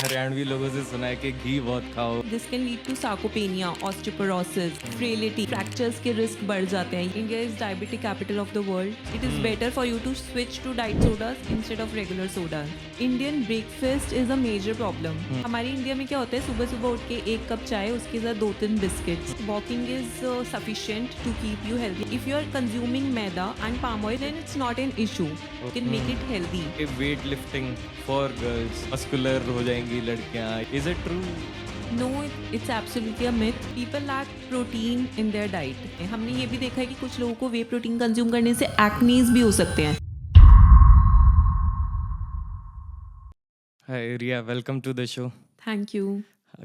हरियाणवी लोगों से सुना है कि घी बहुत खाओ। This can lead to sarcopenia, osteoporosis, frailty, fractures के risk बढ़ जाते हैं. India is diabetic capital of the world. It is better for you to switch to diet sodas instead of regular sodas. Indian breakfast is a major problem. हमारी India में क्या होता है, सुबह सुबह उठ के एक कप चाय, उसके साथ 2-3 biscuits. Walking is sufficient to keep you healthy. If you are consuming maida and palm oil, then it's not an issue. You can make it healthy. Weight lifting for girls, muscular हो जाएंगी लड़कियां, is it true? No, it's absolutely a myth. People lack protein in their diet. हमने ये भी देखा है कि कुछ लोगों को वे प्रोटीन कंज्यूम करने से एक्नीज भी हो सकते हैं. Hi Riya, welcome to the show. Thank you.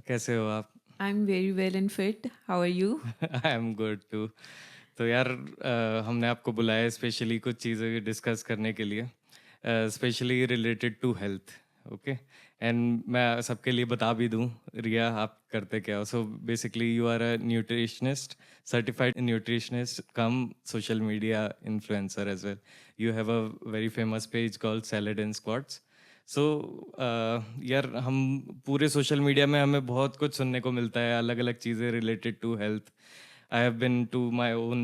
कैसे हो आप? I'm very well and fit. How are you? I am good too. तो यार हमने आपको बुलाया है स्पेशली कुछ चीज़ें डिस्कस करने के लिए, specially related to health. Okay, and मैं सबके लिए बता भी दूं, रिया आप करते क्या हो? So basically you are a nutritionist, certified nutritionist cum social media influencer as well. You have a very famous page called salad and squats. So यार हम पूरे सोशल मीडिया में हमें बहुत कुछ सुनने को मिलता है, अलग अलग चीज़ें related to health. I have been to my own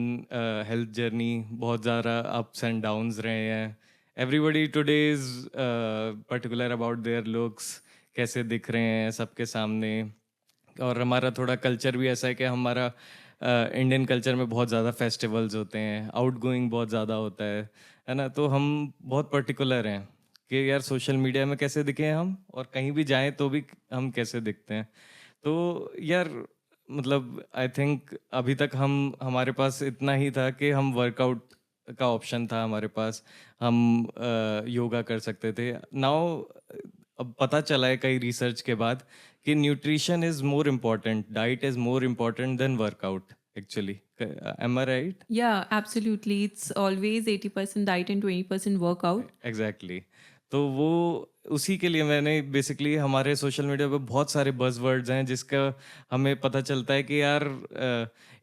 health journey, बहुत ज़्यादा अप्स एंड डाउन्स रहे हैं। Everybody today is particular about their looks, कैसे दिख रहे हैं सबके सामने। और हमारा थोड़ा कल्चर भी ऐसा है कि हमारा इंडियन कल्चर में बहुत ज़्यादा फेस्टिवल्स होते हैं, आउट गोइंग बहुत ज़्यादा होता है ना? तो हम बहुत पर्टिकुलर हैं कि यार सोशल मीडिया में कैसे दिखें हम, और कहीं भी जाएं तो भी हम कैसे दिखते हैं। तो यार मतलब आई थिंक अभी तक हमारे पास इतना ही था कि हम वर्कआउट का ऑप्शन था हमारे पास, हम योगा कर सकते थे। नाउ अब पता चला है कई रिसर्च के बाद कि nutrition is more important, diet is more important than workout actually. Am I right? Yeah, absolutely. It's always 80% diet and 20% workout. Exactly तो वो उसी के लिए मैंने बेसिकली, हमारे सोशल मीडिया पे बहुत सारे बज़वर्ड्स हैं जिसका हमें पता चलता है कि यार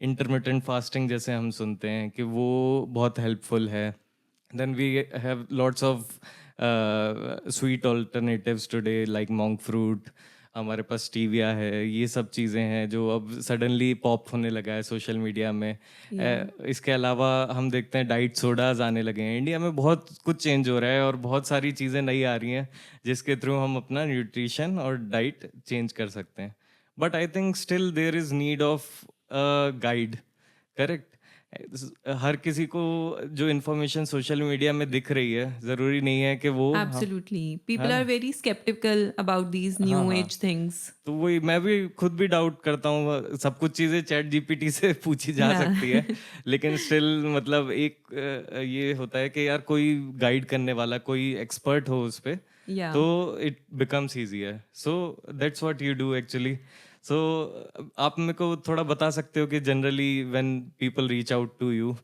इंटरमिटेंट फास्टिंग जैसे हम सुनते हैं कि वो बहुत हेल्पफुल है। Then we have lots of sweet alternatives today like monk fruit, हमारे पास स्टीविया है, ये सब चीज़ें हैं जो अब सडनली पॉप होने लगा है सोशल मीडिया में। Yeah. इसके अलावा हम देखते हैं डाइट सोडाज आने लगे हैं। इंडिया में बहुत कुछ चेंज हो रहा है और बहुत सारी चीज़ें नई आ रही हैं जिसके थ्रू हम अपना न्यूट्रिशन और डाइट चेंज कर सकते हैं। But I think still there is need of guide, correct? हर किसी को जो इन्फॉर्मेशन सोशल मीडिया में दिख रही है ज़रूरी नहीं है कि वो हम, Absolutely. है People ना? are very skeptical about these हाँ new हाँ, age things. तो वही मैं भी खुद भी डाउट करता हूँ। सब कुछ चीज़ें चैट जीपीटी से पूछी जा Yeah. सकती है, लेकिन स्टिल मतलब एक ये होता है कि यार कोई गाइड करने वाला, कोई एक्सपर्ट हो उस पे, Yeah. तो it becomes easier. So that's what you do actually. So आप मेरे को थोड़ा बता सकते हो कि generally when people reach out to you,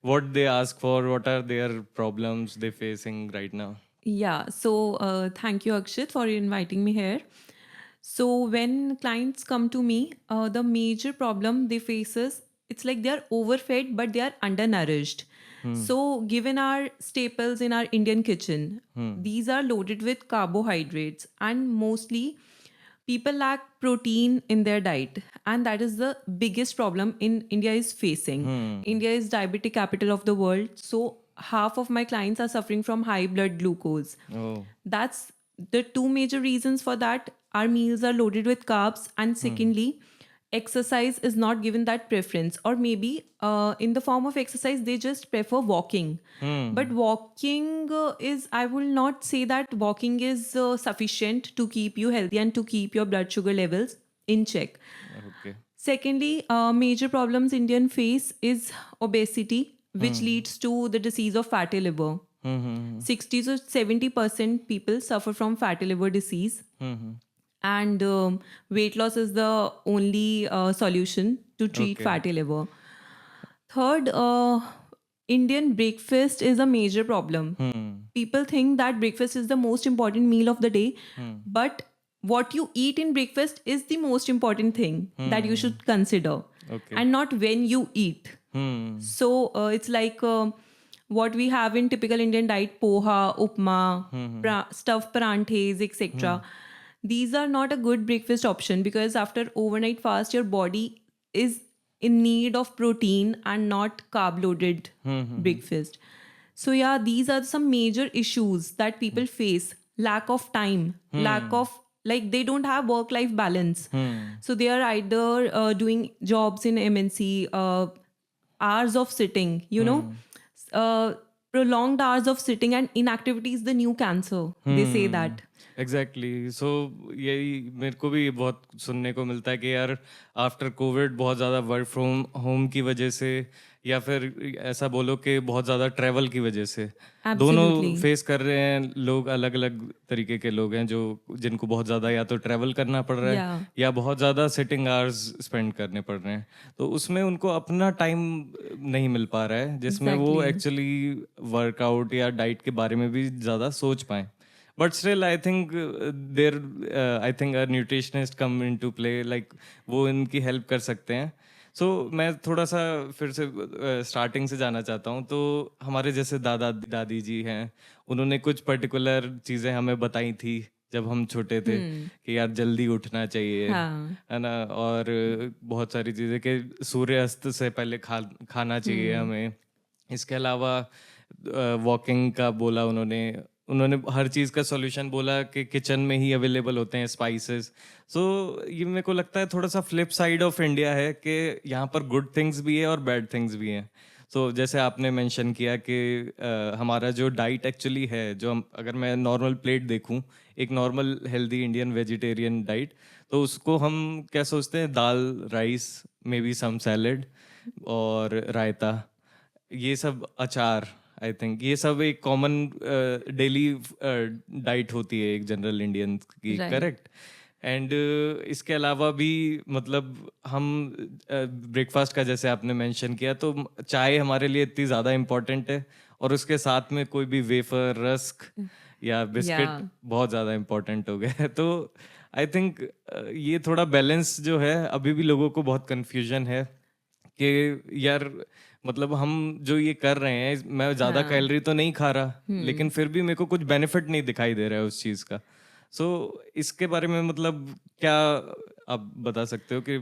what they ask for, what are their problems they facing right now? Yeah, so thank you, Akshit, for inviting me here. So when clients come to me, the major problem they face is it's like they are overfed but they are undernourished. So given our staples in our Indian kitchen, these are loaded with carbohydrates and mostly people lack protein in their diet, and that is the biggest problem in India is facing. India is diabetic capital of the world, so half of my clients are suffering from high blood glucose. Oh, That's the two major reasons for that. Our meals are loaded with carbs, and secondly, exercise is not given that preference, or maybe in the form of exercise they just prefer walking. But walking is, I will not say that walking is sufficient to keep you healthy and to keep your blood sugar levels in check. Okay. Secondly, major problems Indian face is obesity, which leads to the disease of fatty liver. 60 to 70% people suffer from fatty liver disease, and weight loss is the only solution to treat Okay. fatty liver. Third, Indian breakfast is a major problem. People think that breakfast is the most important meal of the day, but what you eat in breakfast is the most important thing that you should consider, Okay. and not when you eat. So it's like what we have in typical Indian diet: poha, upma, stuffed paranthes, etc. these are not a good breakfast option because after overnight fast your body is in need of protein and not carb loaded breakfast. So yeah, these are some major issues that people face: lack of time, lack of, like, they don't have work life balance. So they are either doing jobs in MNC, hours of sitting, uh, prolonged hours of sitting, and inactivity is the new cancer, they say that. Exactly so यही मेरे को भी बहुत सुनने को मिलता है कि यार आफ्टर कोविड बहुत ज़्यादा वर्क फ्रॉम होम की वजह से या फिर ऐसा बोलो कि बहुत ज़्यादा ट्रैवल की वजह से दोनों Absolutely. फेस कर रहे हैं लोग। अलग अलग तरीके के लोग हैं जो जिनको बहुत ज़्यादा या तो ट्रैवल करना पड़ रहा है Yeah. या बहुत ज़्यादा सिटिंग आवर्स स्पेंड करने पड़ रहे हैं, तो उसमें उनको अपना टाइम नहीं मिल पा रहा है जिसमें वो Exactly. एक्चुअली वर्कआउट या डाइट के बारे में भी ज़्यादा सोच पाएँ। But still, I think I think a nutritionist come into play, like वो इनकी हेल्प कर सकते हैं। सो मैं थोड़ा सा फिर से स्टार्टिंग से जाना चाहता हूँ। तो हमारे जैसे दादा दादी जी हैं, उन्होंने कुछ पर्टिकुलर चीज़ें हमें बताई थी जब हम छोटे थे कि यार जल्दी उठना चाहिए, हाँ. है ना, और बहुत सारी चीज़ें कि सूर्यास्त से पहले खाना चाहिए हमें। इसके अलावा वॉकिंग का बोला उन्होंने। उन्होंने हर चीज़ का सॉल्यूशन बोला कि किचन में ही अवेलेबल होते हैं स्पाइसेस। सो ये मेरे को लगता है थोड़ा सा फ्लिप साइड ऑफ इंडिया है कि यहाँ पर गुड थिंग्स भी है और बैड थिंग्स भी हैं। सो जैसे आपने मेंशन किया कि हमारा जो डाइट एक्चुअली है, जो हम अगर मैं नॉर्मल प्लेट देखूँ, एक normal healthy Indian vegetarian diet, तो उसको हम क्या सोचते हैं, दाल, rice, may B some salad और रायता, ये सब अचार, आई थिंक ये सब एक कॉमन डेली डाइट होती है एक जनरल इंडियन की, Right. करेक्ट। एंड इसके अलावा भी मतलब हम ब्रेकफास्ट का जैसे आपने मेंशन किया, तो चाय हमारे लिए इतनी ज़्यादा इम्पोर्टेंट है और उसके साथ में कोई भी वेफर, रस्क या बिस्किट Yeah. बहुत ज़्यादा इम्पोर्टेंट हो गया है। तो आई थिंक ये थोड़ा बैलेंस जो है, अभी भी लोगों को बहुत कन्फ्यूजन है कि यार मतलब हम जो ये कर रहे हैं, मैं ज़्यादा हाँ. कैलोरी तो नहीं खा रहा लेकिन फिर भी मेरे को कुछ बेनिफिट नहीं दिखाई दे रहा है उस चीज़ का। सो इसके बारे में मतलब क्या आप बता सकते हो कि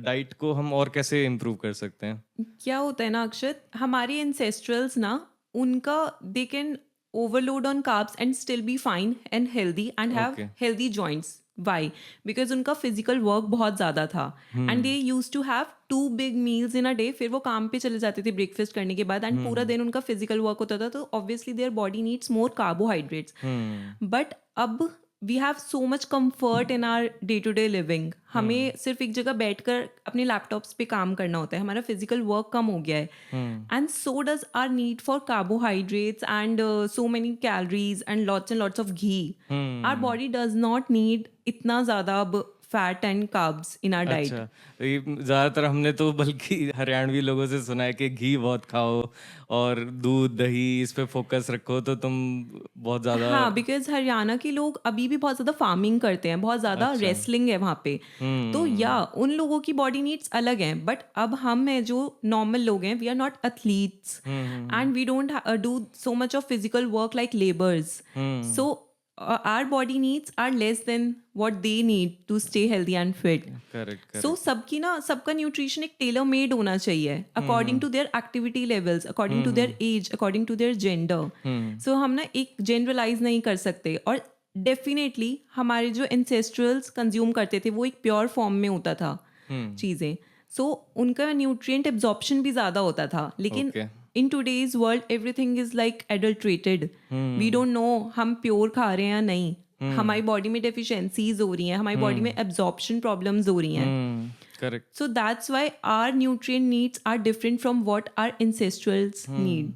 डाइट को हम और कैसे इम्प्रूव कर सकते हैं? क्या होता है ना अक्षत, हमारे एंसेस्ट्रल्स ना, उनका they can overload on carbs and still be fine and healthy and have okay. Healthy joints. Why? Because उनका फिजिकल वर्क बहुत ज़्यादा था and they use to have 2 big meals in a day. फिर वो काम पे चले जाते थे ब्रेकफास्ट करने के बाद एंड पूरा दिन उनका फिजिकल वर्क होता था, तो obviously their body needs more carbohydrates. But अब we have so much comfort in our day to day living. हमें सिर्फ एक जगह बैठकर अपने लैपटॉप्स पे काम करना होता है, हमारा फिजिकल वर्क कम हो गया है and so does our need for carbohydrates and so many calories and lots of ghee. Our body does not need इतना ज़्यादा अब fat and carbs in our diet. अच्छा, तो ये ज़्यादातर हमने तो बल्कि हरियाणवी लोगों से सुना है कि घी बहुत खाओ और दूध, दही, इस पे फोकस रखो तो तुम बहुत ज़्यादा। हाँ, बिकॉज हरियाणा के लोग अभी भी बहुत ज़्यादा फार्मिंग करते हैं, बहुत ज़्यादा अच्छा। रेसलिंग है वहाँ पे। तो या उन लोगों की बॉडी नीड्स अलग हैं, बट अब हम हैं जो नॉर्मल लोग हैं, we are not athletes and we don't do so much of physical work like labours. So our body needs are less than what they need to stay healthy and fit. Correct so correct. सबकी ना, सबका nutrition एक tailor made होना चाहिए according to their activity levels, according to their age, according to their gender. So हम ना एक generalise नहीं कर सकते। और डेफिनेटली हमारे जो एंसेस्ट्रल्स कंज्यूम करते थे वो एक प्योर फॉर्म में होता था चीज़ें, सो उनका न्यूट्रिएंट एब्जॉर्प्शन भी ज़्यादा होता था। लेकिन okay. In today's world everything is like adulterated. We don't know हम प्योर खा रहे हैं या नहीं, हमारी बॉडी में डेफिशिएंसीज हो रही हैं, हमारी बॉडी में एब्जॉर्प्शन प्रॉब्लम्स हो रही हैं। Correct. So that's why our nutrient needs are different from what our ancestrals need.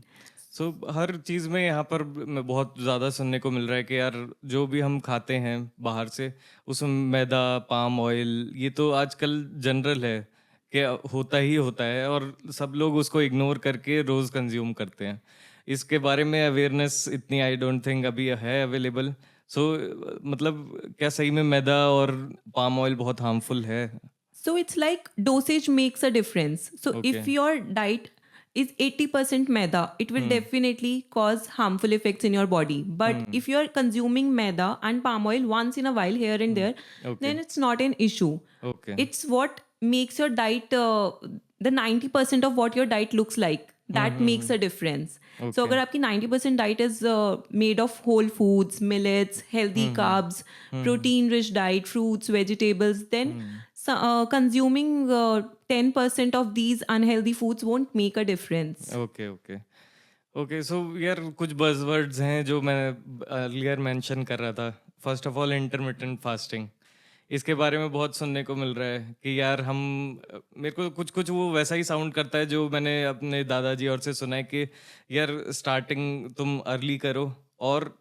सो हर चीज़ में यहाँ पर बहुत ज़्यादा सुनने को मिल रहा है कि यार जो भी हम खाते हैं बाहर से, उसमें मैदा, पाम ऑयल, ये तो आजकल जनरल है कि होता ही होता है और सब लोग उसको इग्नोर करके रोज़ कंज्यूम करते हैं। इसके बारे में अवेयरनेस इतनी आई डोंट थिंक अभी है अवेलेबल। सो मतलब क्या सही में मैदा और पाम ऑयल बहुत हार्मफुल है? So it's like dosage makes a difference. So okay. if your diet is 80% maida, it will definitely cause harmful effects in your body. But if you are consuming maida and palm oil once in a while here and there, okay then it's not an issue. Okay It's what makes your diet, the 90% of what your diet looks like, that makes a difference. So okay अगर आपकी 90% diet is made of whole foods, millets, healthy carbs, protein rich diet, fruits, vegetables, then consuming 10% of these unhealthy foods won't make a difference. Okay okay okay so यार कुछ buzzwords हैं जो मैं earlier mention कर रहा था। First of all intermittent fasting, इसके बारे में बहुत सुनने को मिल रहा है कि यार हम मेरे को कुछ कुछ वो वैसा ही साउंड करता है जो मैंने अपने दादाजी और से सुना है कि यार स्टार्टिंग तुम अर्ली करो और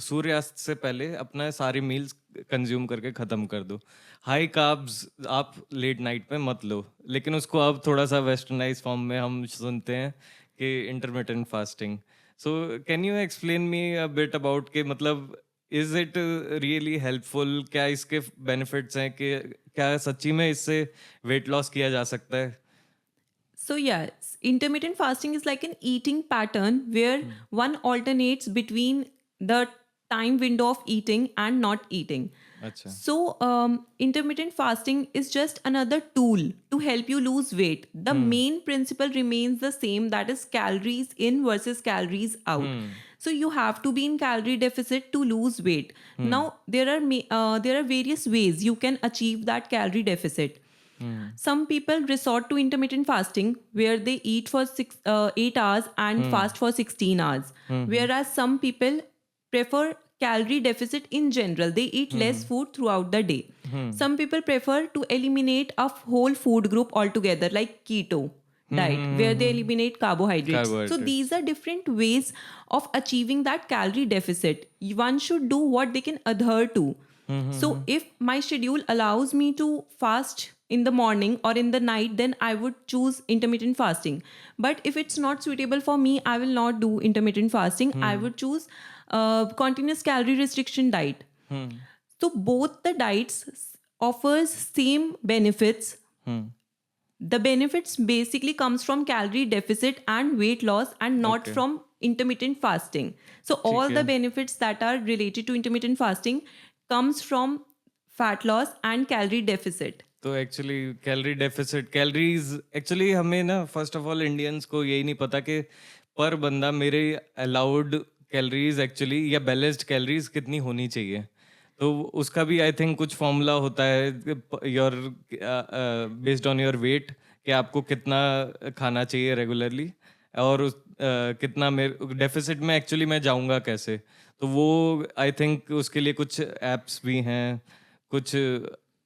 सूर्यास्त से पहले अपना सारी मील्स कंज्यूम करके ख़त्म कर दो। हाई कार्ब्स आप लेट नाइट में मत लो, लेकिन उसको अब थोड़ा सा वेस्टर्नाइज फॉर्म में हम सुनते हैं कि intermittent fasting. So can you explain me a bit about के मतलब इज इट रियली हेल्पफुल? क्या इसके बेनिफिट्स हैं कि क्या सच्ची में इससे वेट लॉस किया जा सकता है? So, yes, intermittent fasting is like an eating pattern where one alternates between the time window of eating and not eating. अच्छा So, intermittent fasting is just another tool to help you lose weight. The main principle remains the same, that is, calories in versus calories out. So, you have to be in calorie deficit to lose weight. Now, there are various ways you can achieve that calorie deficit. Some people resort to intermittent fasting where they eat for 8 hours and fast for 16 hours. Whereas some people prefer calorie deficit in general. They eat less food throughout the day. Some people prefer to eliminate a whole food group altogether, like keto diet, where they eliminate carbohydrates. So Carbohydrates. these are different ways of achieving that calorie deficit. One should do what they can adhere to. So if my schedule allows me to fast in the morning or in the night, then I would choose intermittent fasting. But if it's not suitable for me, I will not do intermittent fasting. I would choose continuous calorie restriction diet. So both the diets offers same benefits. The benefits basically comes from calorie deficit and weight loss and not Okay. from intermittent fasting. So all the benefits that are related to intermittent fasting comes from fat loss and calorie deficit. तो actually calorie deficit, calories actually हमें ना first of all Indians को यही नहीं पता कि पर बंदा मेरे अलाउड कैलोरीज एक्चुअली या बैलेंस्ड कैलोरीज कितनी होनी चाहिए। तो उसका भी आई थिंक कुछ फॉर्मूला होता है your based on your weight कि आपको कितना खाना चाहिए रेगुलरली और कितना मेरे डेफिसिट में एक्चुअली मैं जाऊंगा कैसे। तो वो आई थिंक उसके लिए कुछ एप्स भी हैं कुछ।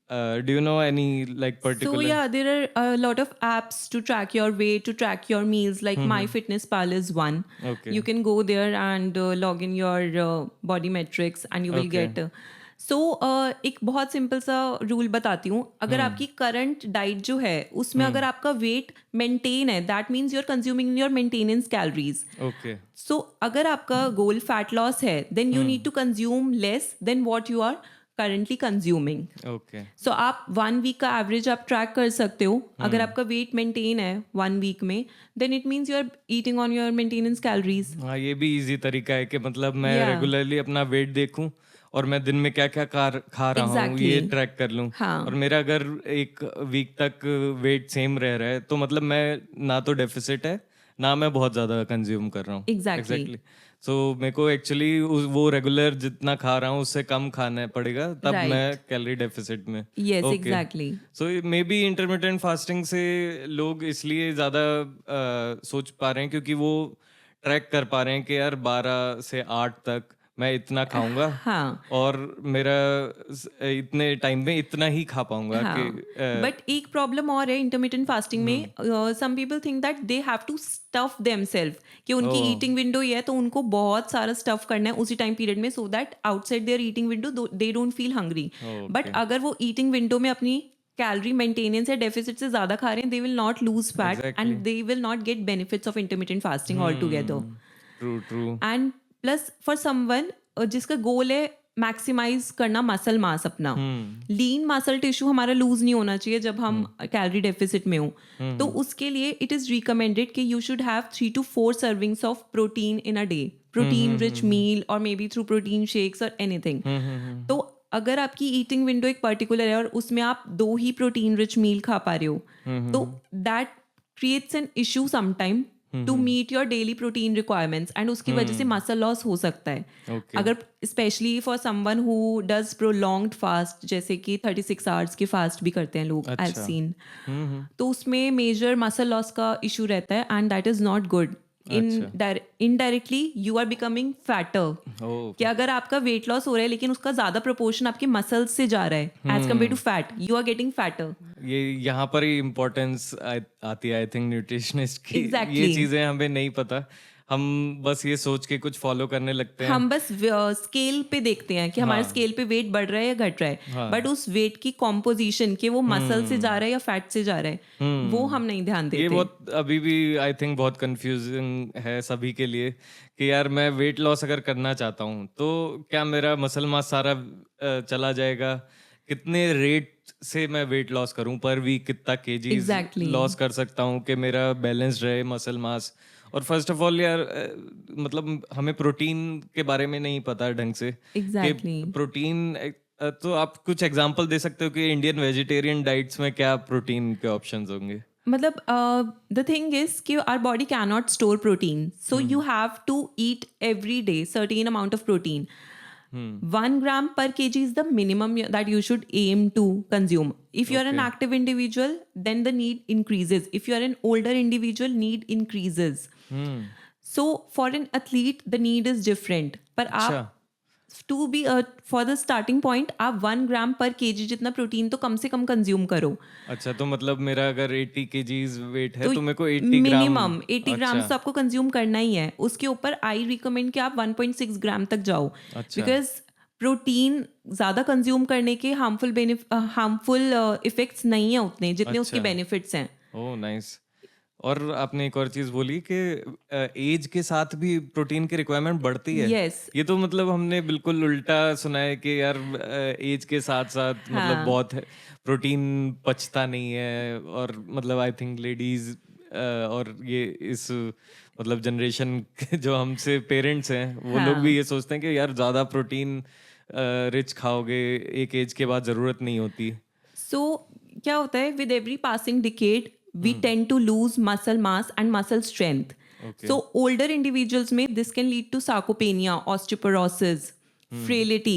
Do you know any like So particular? yeah, there are a lot of apps to track your weight, to track your meals. Like MyFitnessPal is one. Okay. You can go there and log in your body metrics, and you will Okay. get. So एक बहुत simple सा rule बताती हूँ। अगर आपकी current diet जो है उसमें अगर आपका वेट मेंटेन है, that means you are consuming your maintenance calories. Okay. So अगर आपका गोल फैट लॉस है, then you need to consume less than what you are currently consuming. Okay. So आप 1 वीक का एवरेज आप track कर सकते हो. अगर आपका वेट मेंटेन है 1 वीक में, then it means you are eating on your maintenance calories. हाँ, ये भी इजी तरीका है कि मतलब मैं Yeah. रेगुलरली अपना वेट देखूं और मैं दिन में क्या क्या खा रहा हूँ Exactly. ये ट्रैक कर लूँ। हाँ. और मेरा अगर एक वीक तक वेट सेम रह रहा है तो मतलब मैं ना तो डेफिसिट है ना मैं बहुत ज़्यादा कंज्यूम कर रहा हूँ। Exactly. सो मेरे को एक्चुअली वो रेगुलर जितना खा रहा हूँ उससे कम खाना पड़ेगा तब Right. मैं कैलोरी डेफिसिट में। Yes, Okay. exactly. So may be intermittent fasting से लोग इसलिए ज़्यादा सोच पा रहे हैं क्योंकि वो ट्रैक कर पा रहे हैं कि यार 12 से 8 तक मैं इतना खाऊंगा हाँ. और मेरा इतने टाइम में इतना ही खा पाऊंगा हाँ. कि बट एक प्रॉब्लम और है इंटरमिटेंट फास्टिंग में. Some people think that they have to stuff themselves, कि उनकी Oh. ईटिंग विंडो ये है तो उनको बहुत सारा स्टफ करना है उसी टाइम पीरियड में, so that outside their eating window they don't feel hungry. But Okay. अगर वो ईटिंग विंडो में अपनी कैलोरी मेंटेनेंस या डेफिसिट से ज्यादा खा रहे हैं, they will not lose fat Exactly. And they will not get benefits of intermittent fasting all together. True true and plus for someone जिसका गोल है मैक्सिमाइज करना मसल मास अपना। लीन मसल टिश्यू हमारा लूज नहीं होना चाहिए जब हम कैलोरी डेफिसिट में हो। तो उसके लिए इट इज़ रिकमेंडेड कि you should have 3 to 4 servings of protein in a day, protein rich meal और may be through protein shakes और एनीथिंग। तो अगर आपकी ईटिंग विंडो एक पर्टिकुलर है और उसमें आप 2 ही प्रोटीन रिच मील खा पा रहे हो, तो that creates an issue sometime to meet your daily protein requirements, and उसकी वजह से मसल लॉस हो सकता है। ओके। अगर specially for someone who does prolonged fast, जैसे कि 36 आवर्स के फास्ट भी करते हैं लोग, आई हैव सीन, तो उसमें मेजर मसल लॉस का इशू रहता है, and that is not good. Indirectly you are becoming fatter. Oh कि अगर आपका वेट लॉस हो रहा है लेकिन उसका ज्यादा प्रोपोर्शन आपके मसल्स से जा रहा है as compare to fat, you are getting fatter. ये यहाँ पर ही इम्पोर्टेंस आती है आई थिंक न्यूट्रिशनिस्ट की। Exactly. ये चीज़ें हमें नहीं पता, हम बस ये सोच के कुछ फॉलो करने लगते हैं। हम बस स्केल पे देखते हैं कि हमारे स्केल पे वेट बढ़ रहा है या घट रहा है, बट उस वेट की कॉम्पोजिशन कि वो मसल से जा रहा है या फैट से जा रहा है, वो हम नहीं ध्यान देते। ये बहुत अभी भी आई थिंक बहुत कंफ्यूजिंग है सभी के लिए कि यार मैं वेट लॉस अगर करना चाहता हूँ तो क्या मेरा मसल मास सारा चला जाएगा, कितने रेट से मैं वेट लॉस करूं पर वीक, कितना केजीज Exactly. लॉस कर सकता हूं कि मेरा बैलेंस रहे मसल मास। और फर्स्ट ऑफ ऑल यार मतलब हमें प्रोटीन के बारे में नहीं पता ढंग से Exactly. कि प्रोटीन तो आप कुछ एग्जांपल दे सकते हो कि इंडियन वेजिटेरियन डाइट्स में क्या प्रोटीन के ऑप्शंस होंगे? मतलब द थिंग इज कि our body can not store protein, so you have to eat every day certain amount of protein. 1 gram per kg is the minimum that you should aim to consume. If you are an Okay. active individual, then the need increases. If you are an older individual, need increases. So for an athlete, the need is different. पर अच्छा आप to be for the starting point आप 1 gram per kg जितना protein तो कम से कम consume करो. अच्छा, तो मतलब मेरा अगर 80 केजीज वेट है तो तो मेरे को 80 ग्राम मिनिमम 80 ग्राम्स तो अच्छा आपको कंज्यूम करना ही है. उसके ऊपर आई रिकमेंड कि आप 1.6 ग्राम तक जाओ, अच्छा बिकॉज प्रोटीन ज़्यादा कंज्यूम करने के हार्मफुल इफेक्ट्स नहीं है उतने जितने उसके अच्छा बेनिफिट्स हैं. Oh nice. और आपने एक और चीज बोली कि एज के साथ भी प्रोटीन की रिक्वायरमेंट बढ़ती है। यस. ये तो मतलब हमने बिल्कुल उल्टा सुना है कि यार एज के साथ साथ मतलब हाँ. बहुत प्रोटीन पचता नहीं है। और मतलब आई थिंक लेडीज और ये इस मतलब जनरेशन के जो हमसे पेरेंट्स हैं वो लोग भी हाँ. ये सोचते हैं कि यार ज़्यादा प्रोटीन रिच खाओगे एक एज के बाद ज़रूरत नहीं होती। सो क्या होता है, with every passing decade we tend to lose muscle mass and muscle strength. Okay So older individuals में this can lead to sarcopenia, osteoporosis, frailty,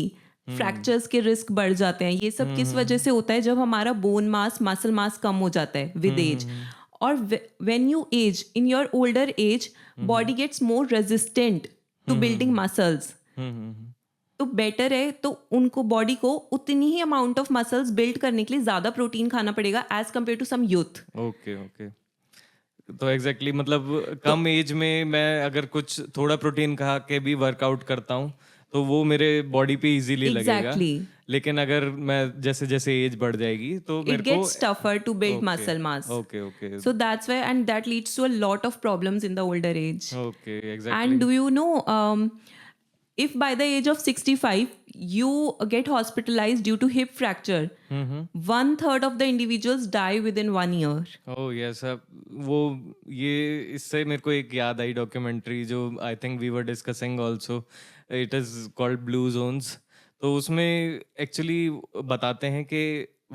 fractures के रिस्क बढ़ जाते हैं. ये सब किस वजह से होता है? जब हमारा बोन मास मसल मास कम हो जाता है विद एज. और when you age, in your older age, body gets more resistant to building muscles. तो बेटर है तो उनको बॉडी को उतनी ही अमाउंट ऑफ मसल्स बिल्ड करने के लिए ज्यादा प्रोटीन खाना पड़ेगा as compare to some youth. Okay okay. तो एग्जैक्टली मतलब कम एज में मैं अगर कुछ थोड़ा प्रोटीन खा के भी वर्कआउट करता हूँ तो वो मेरे बॉडी पे इजीली लगेगा। एग्जैक्टली. लेकिन अगर मैं जैसे जैसे एज बढ़ जाएगी तो It मेरे को gets tougher to build okay muscle mass. Okay okay So that's why, and that leads to a lot of problems in the older age. Okay And exactly do you know, if by the age of 65 you get hospitalized due to hip fracture, 1/3 of the individuals die within 1 year. Oh yes वो ये इससे मेरे को एक याद आई documentary जो I think we were discussing also, it is called blue zones. तो उसमें एक्चुअली बताते हैं कि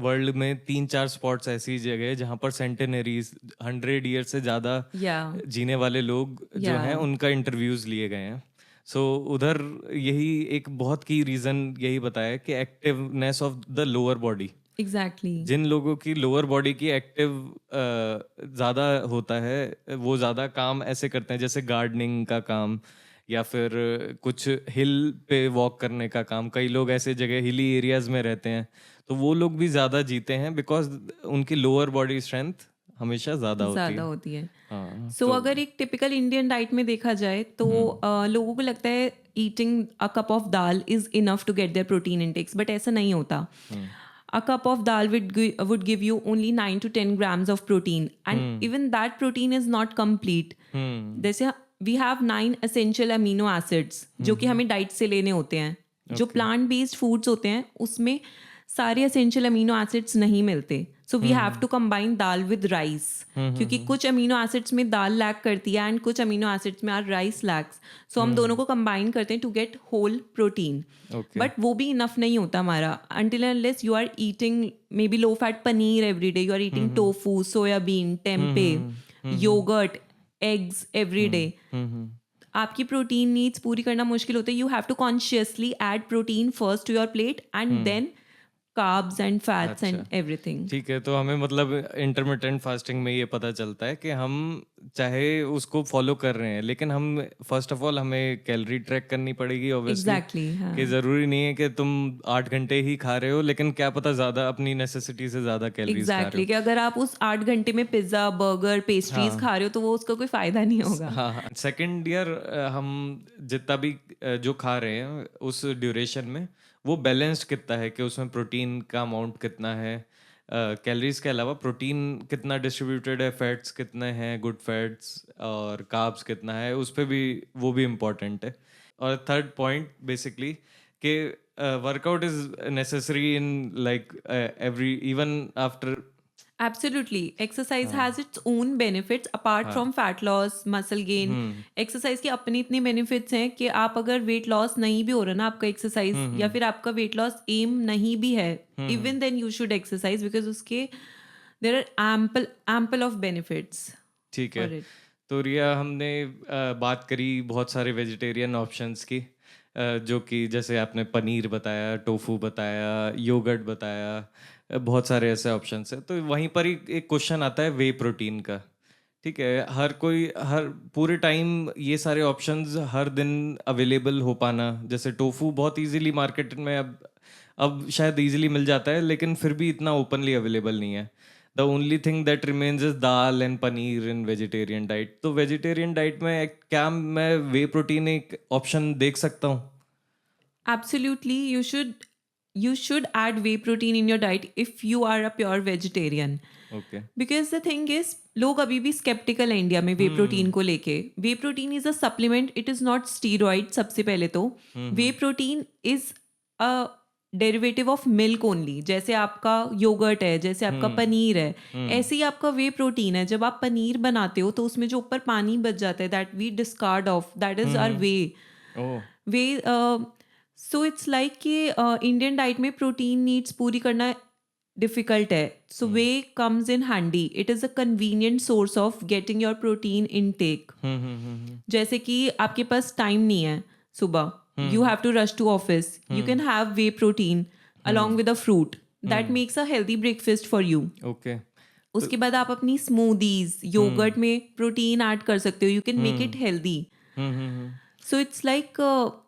वर्ल्ड में 3-4 स्पॉट्स ऐसी जगह है जहाँ पर सेंटेनरीज 100 ईयर से ज़्यादा Yeah. जीने वाले लोग जो Yeah. हैं उनका इंटरव्यूज़ लिए गए हैं। सो उधर यही एक बहुत की रीज़न यही बताया कि activeness of the lower body. Exactly. जिन लोगों की लोअर बॉडी की एक्टिव ज़्यादा होता है वो ज़्यादा काम ऐसे करते हैं जैसे गार्डनिंग का काम या फिर कुछ हिल पे वॉक करने का काम। कई लोग ऐसे जगह हिली एरियाज में रहते हैं तो वो लोग भी ज़्यादा जीते हैं बिकॉज उनकी लोअर बॉडी स्ट्रेंथ हमेशा ज़्यादा होती ज़्यादा है। होती है. हाँ सो अगर एक टिपिकल इंडियन डाइट में देखा जाए तो लोगों को लगता है eating a cup of dal is enough to get their protein intakes, but ऐसा नहीं होता. A cup of dal would give you only 9 to 10 grams of protein, and even that protein is not complete. जैसे we have 9 essential amino acids जो कि हमें diet से लेने होते हैं. जो ओके। प्लांट बेस्ड फूड्स होते हैं उसमें सारे एसेंशियल अमीनो एसिड्स नहीं मिलते, so we have to combine dal with rice, क्योंकि कुछ अमीनो एसिड्स में दाल लैक करती है एंड कुछ अमीनो एसिड्स में आर राइस लैक्स, सो हम दोनों को कंबाइन करते हैं to get whole protein. Okay. But वो भी इनफ नहीं होता हमारा, until unless you are eating may be low fat paneer every day, you are eating tofu, soybean, tempeh, yogurt, eggs every day, आपकी प्रोटीन नीड्स पूरी करना मुश्किल होता है। You have to consciously add protein first to your plate and then carbs and fats and अच्छा, everything. ठीक है। तो हमें मतलब इंटरमिटेंट फास्टिंग में ये पता चलता है कि हम चाहे उसको फॉलो कर रहे हैं, लेकिन हम फर्स्ट ऑफ ऑल हमें कैलोरी ट्रैक करनी पड़ेगी ऑब्वियसली। एग्जैक्टली, हाँ। कि ज़रूरी नहीं है कि तुम 8 घंटे ही खा रहे हो, लेकिन क्या पता ज़्यादा अपनी नेसेसिटी से ज़्यादा कैलोरीज खा रहे एग्जैक्टली हो। कि अगर आप उस 8 घंटे में पिज्ज़ा, बर्गर, पेस्ट्रीज हाँ। खा रहे हो तो वो उसका कोई फ़ायदा नहीं होगा। हाँ, हाँ। सेकंड ईयर हम जितना भी जो खा रहे हैं उस ड्यूरेशन में वो बैलेंस्ड कितना है, कि उसमें प्रोटीन का अमाउंट कितना है, कैलोरीज के अलावा प्रोटीन कितना डिस्ट्रीब्यूटेड है, फैट्स कितने हैं, गुड फैट्स, और कार्ब्स कितना है, उस पे भी वो भी इम्पोर्टेंट है। और थर्ड पॉइंट बेसिकली कि workout is necessary in like every even after. Absolutely. Exercise हाँ, has its own benefits apart हाँ। from fat loss, muscle gain. Exercise के अपने इतने बेनिफिट्स हैं कि आप अगर वेट लॉस नहीं भी हो रहा ना आपका एक्सरसाइज, या फिर आपका वेट लॉस एम नहीं भी है, even then you should exercise because उसके there are ample ample of benefits ठीक है। For it. तो रिया, हमने बात करी बहुत सारे वेजिटेरियन ऑप्शंस की, जो कि जैसे आपने पनीर बताया, टोफू बताया, योगर्ट बताया, बहुत सारे ऐसे ऑप्शंस हैं। तो वहीं पर ही एक क्वेश्चन आता है वे प्रोटीन का। ठीक है, हर कोई हर पूरे टाइम ये सारे ऑप्शंस हर दिन अवेलेबल हो पाना, जैसे टोफू बहुत इजीली मार्केट में अब शायद इजीली मिल जाता है, लेकिन फिर भी इतना ओपनली अवेलेबल नहीं है। The only thing that remains is dal and paneer in vegetarian diet. तो वेजिटेरियन डाइट में क्या मैं वे प्रोटीन एक ऑप्शन देख सकता हूँ? Absolutely, you should add whey protein in your diet if you are a pure vegetarian. Okay. Because the thing is लोग अभी भी स्केप्टिकल है इंडिया में वे प्रोटीन को लेके। Whey protein is a supplement, it is not steroid. सबसे पहले तो whey protein is a derivative of milk only. जैसे आपका योगर्ट है, जैसे आपका पनीर है, ऐसे ही आपका वे प्रोटीन है। जब आप पनीर बनाते हो तो उसमें जो ऊपर पानी बच जाता है, that we discard of, that is our whey. Oh. Whey so it's like कि इंडियन डाइट में प्रोटीन नीड्स पूरी करना डिफिकल्ट है, so whey comes in handy. It is a convenient source of getting your protein intake. जैसे कि आपके पास time नहीं है सुबह, you have to rush to office, you can have whey protein along with a fruit, that makes a healthy breakfast for you. Okay. तो उसके बाद आप अपनी स्मूदीज, योगर्ट में प्रोटीन ऐड कर सकते हो, you can make it healthy. Hmm. So it's like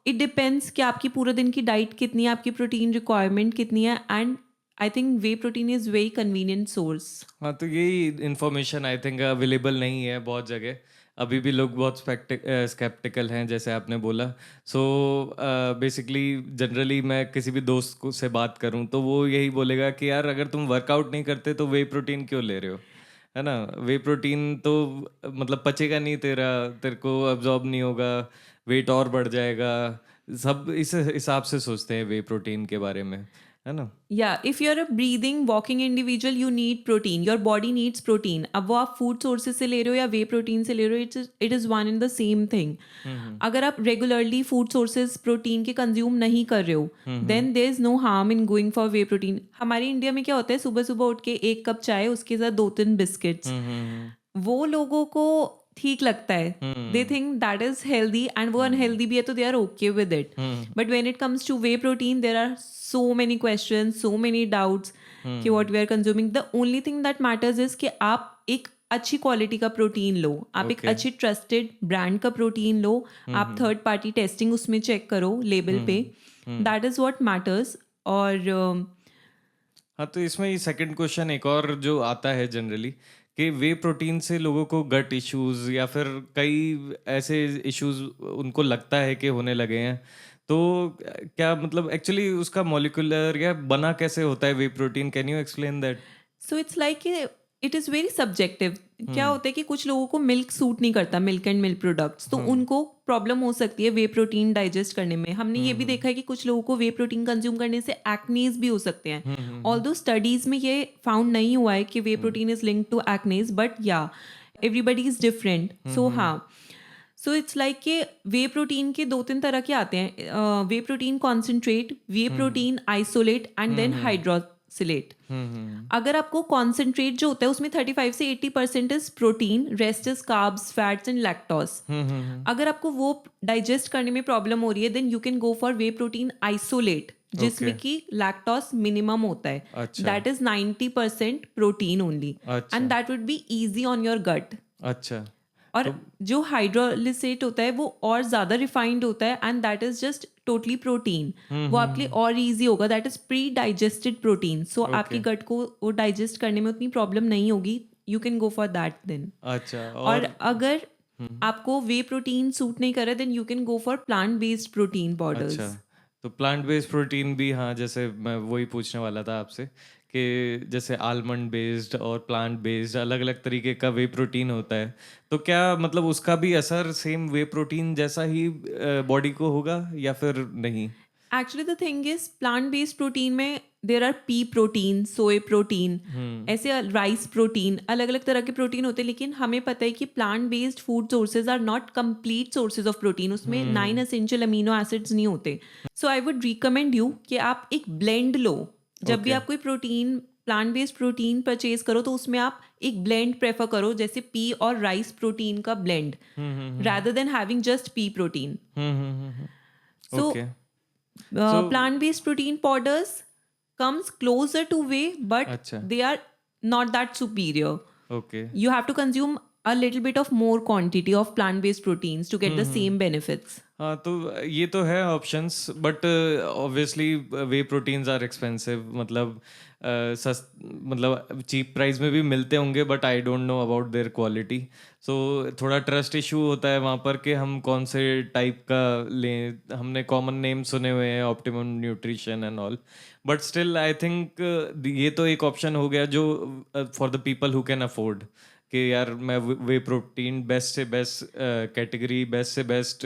it depends कि आपकी पूरे दिन की डाइट कितनी है, आपकी प्रोटीन रिक्वायरमेंट कितनी है, and I think way protein is very convenient source. हाँ, तो यही इंफॉर्मेशन आई थिंक अवेलेबल नहीं है बहुत जगह। अभी भी लोग बहुत स्केप्टिकल हैं, जैसे आपने बोला। सो बेसिकली जनरली मैं किसी भी दोस्त को से बात करूं तो वो यही बोलेगा कि यार, अगर तुम वर्कआउट नहीं करते तो वे प्रोटीन क्यों ले रहे हो, है ना? वे प्रोटीन तो मतलब पचेगा नहीं, तेरे को अब्जॉर्ब नहीं होगा, वेट और बढ़ जाएगा। सब इस हिसाब से सोचते हैं वे प्रोटीन के बारे में, है ना? या if you are a breathing walking individual, you need protein, your body needs protein. अब वो आप फूड सोर्सेज से ले रहे हो या वे प्रोटीन से ले रहे हो, it is one in the same thing. अगर आप रेगुलरली फूड सोर्सेज प्रोटीन के कंज्यूम नहीं कर रहे हो, then there is no harm in going for whey protein. हमारे इंडिया में क्या होता है, सुबह सुबह उठ के 1 कप चाय, उसके साथ 2-3 बिस्किट्स, वो लोगों को ठीक लगता है, they think that is healthy, and वो अनहेल्दी भी है तो they are okay with it. But when it comes to whey protein, there are so many question, so many doubts कि what we are consuming. The only thing that matters is कि आप एक अच्छी quality का protein लो, आप एक okay. अच्छी trusted brand का प्रोटीन लो, आप थर्ड पार्टी टेस्टिंग उसमें चेक करो लेबल पे, दैट इज वॉट मैटर्स। और हाँ, तो इसमें ये सेकंड क्वेश्चन एक और जो आता है जनरली, कि वे प्रोटीन से लोगों को गट इश्यूज या फिर कई ऐसे इश्यूज उनको लगता है कि होने लगे हैं। तो क्या मतलब एक्चुअली उसका मॉलिक्यूलर या बना कैसे होता है whey protein? Can you explain that? So it's like it is very subjective. क्या हुँ, होता है कि कुछ लोगों को मिल्क सूट नहीं करता, मिल्क एंड मिल्क प्रोडक्ट्स, तो हुँ, उनको प्रॉब्लम हो सकती है वे प्रोटीन डाइजेस्ट करने में। हमने ये हुँ, भी हुँ, देखा है कि कुछ लोगों को वे प्रोटीन कंज्यूम करने से एक्नेस भी हो सकते हैं। हुँ, हुँ, हुँ, ऑल्दो स्टडीज में ये फाउंड नहीं हुआ है कि whey hmm, protein is linked to acnes, but yeah everybody is different. Hmm, so hmm, हाँ, सो इट्स लाइक कि वे प्रोटीन के दो तीन तरह के आते हैं, whey protein concentrate, whey hmm, hmm, protein isolate and hmm, then hmm, hydrolysate. Hmm, hmm, अगर आपको कॉन्सेंट्रेट जो होता है उसमें 35 से 80% is protein, rest is carbs, fats and lactose. Hmm, hmm, hmm, अगर आपको वो डाइजेस्ट करने में प्रॉब्लम हो रही है, then you can go for whey protein isolate, okay, जिसमें कि लैक्टोज मिनिमम होता है। अच्छा, that is 90% protein only, and अच्छा, that would be easy on your gut. अच्छा, और तो जो हाइड्रोलिसेट होता है वो और ज़्यादा रिफाइंड होता है, and that is just totally protein. हुँ, वो हुँ, आपके लिए हुँ, और इजी होगा, that is pre digested protein, so आपकी ओके, गट को वो डाइजेस्ट करने में उतनी प्रॉब्लम नहीं होगी। You can go for that then. अच्छा और और अगर हुँ। आपको वे प्रोटीन सूट नहीं कर रहा, then you can go for plant based protein अच्छा, पाउडर्स। तो प्लांट बेस्ड प्रोटीन भी हाँ, जैसे मैं वही पूछने वाला था आपसे कि जैसे आलमंड बेस्ड और प्लांट बेस्ड अलग-अलग तरीके का वे प्रोटीन होता है। तो क्या मतलब उसका भी असर सेम वे प्रोटीन जैसा ही बॉडी को होगा या फिर नहीं? Actually the thing is, plant based protein में देर आर पी प्रोटीन, सोए प्रोटीन, हुँ, ऐसे राइस प्रोटीन, अलग अलग तरह के प्रोटीन होते हैं। लेकिन हमें पता है कि plant based food sources are not complete sources of protein, उसमें 9 हुँ, एसेंशियल अमीनो एसिड्स नहीं होते। So I would recommend you कि आप एक ब्लेंड लो। जब भी ओके। आप कोई protein, plant based protein purchase करो, तो उसमें आप एक ब्लेंड प्रेफर करो, जैसे पी और राइस प्रोटीन का blend, hmm, hmm, hmm, rather than having just pea protein. Hmm, hmm, hmm, hmm, okay. So so plant-based protein powders comes closer to whey, but अच्छा, they are not that superior. Okay. You have to consume a little bit of more quantity of plant-based proteins to get hmm, the hmm. same benefits. हाँ, तो ये तो है options but obviously whey proteins are expensive मतलब मतलब cheap price में भी मिलते होंगे but I don't know about their quality so थोड़ा ट्रस्ट इशू होता है वहाँ पर कि हम कौन से टाइप का लें हमने कॉमन नेम सुने हुए हैं optimum nutrition and all but still I think ये तो एक ऑप्शन हो गया जो for the people who can afford कि यार मैं वे प्रोटीन बेस्ट से बेस्ट कैटेगरी बेस्ट से बेस्ट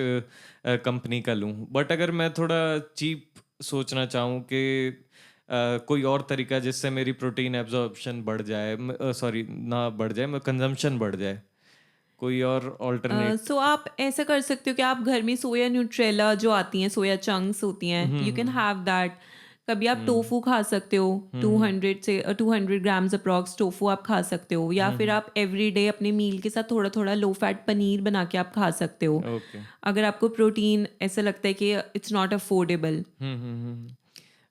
कंपनी का लूँ बट अगर मैं थोड़ा चीप सोचना चाहूँ कि कोई और तरीका जिससे मेरी प्रोटीन एब्जॉर्प्शन बढ़ जाए सॉरी ना बढ़ जाए कंजम्पशन बढ़ जाए कोई और ऑल्टरनेट सो आप ऐसा कर सकते हो कि आप घर में सोया न्यूट्रेला जो आती हैं, सोया चंक्स होती हैं, hmm you can hmm have that. कभी आप हम्म टोफू खा सकते हो, हम्म 200 से 200 ग्राम्स अप्रॉक्स टोफू आप खा सकते हो, या फिर हम्म आप एवरी डे अपने मील के साथ थोड़ा थोड़ा लो फैट पनीर बना के आप खा सकते हो। ओके अगर आपको प्रोटीन ऐसा लगता है कि इट्स नॉट अफोर्डेबल। हम्म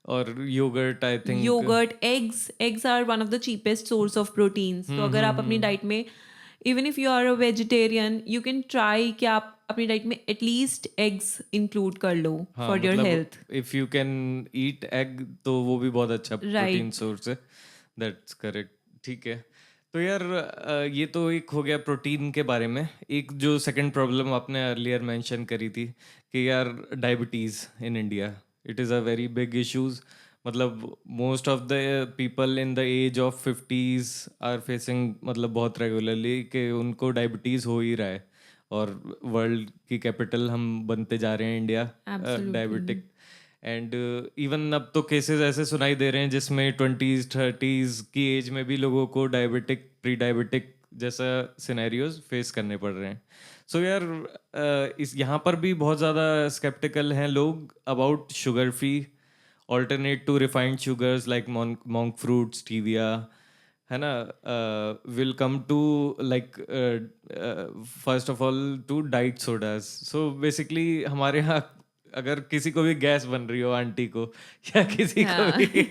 और yogurt I think yogurt, eggs are one of the cheapest source of proteins. तो अगर आप अपनी हम्म डाइट में, even if you are a vegetarian, you can try कि आप अपनी डाइट में एटलीस्ट एग्स इंक्लूड कर लो हाँ फॉर योर मतलब health. If you can eat egg तो वो भी बहुत अच्छा प्रोटीन राइट। सोर्स है दैट्स करेक्ट ठीक है तो यार ये तो एक हो गया प्रोटीन के बारे में एक जो सेकंड प्रॉब्लम आपने अर्लियर मेंशन करी थी कि यार diabetes in India it is a very big issues मतलब most of the people in the age of 50s are facing मतलब बहुत रेगुलरली कि उनको डायबिटीज़ हो ही रहा है और वर्ल्ड की कैपिटल हम बनते जा रहे हैं India absolutely. Diabetic and even अब तो केसेस ऐसे सुनाई दे रहे हैं जिसमें 20s 30s की एज में भी लोगों को डायबिटिक प्री डायबिटिक जैसा सिनेरियोज फेस करने पड़ रहे हैं सो यार इस यहाँ पर भी बहुत ज़्यादा स्केप्टिकल हैं लोग about sugar free alternate to refined sugars like monk fruit stevia है ना will come to like first of all to diet sodas so basically हमारे यहाँ अगर किसी को भी गैस बन रही हो आंटी को या किसी को हाँ। भी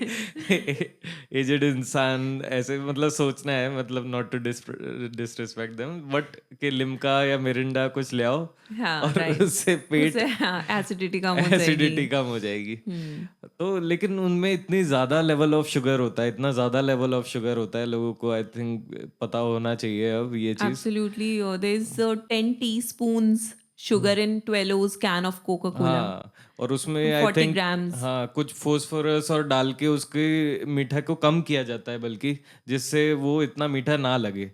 एजेड इंसान ऐसे मतलब सोचना है मतलब not to disrespect them but कि लिम्का या मिरिंडा कुछ ले आओ हाँ, और राइट। उससे पेट उससे हाँ, एसिडिटी कम हो जाएगी। एसिडिटी कम हो जाएगी हम्म। तो लेकिन उनमें इतनी ज़्यादा लेवल ऑफ शुगर होता है इतना ज़्यादा लेवल ऑफ शुगर होता है लोगों को आई थिंक पता होना चाहिए अब ये चीज़ Absolutely. There's 10 teaspoons sugar in 12 oz can of Coca-Cola, हाँ, और उसमें आई 40 थिंक grams. हाँ कुछ फोस्फोरस और डाल के उसके मीठा को कम किया जाता है, बल्कि जिससे वो इतना मीठा ना लगे।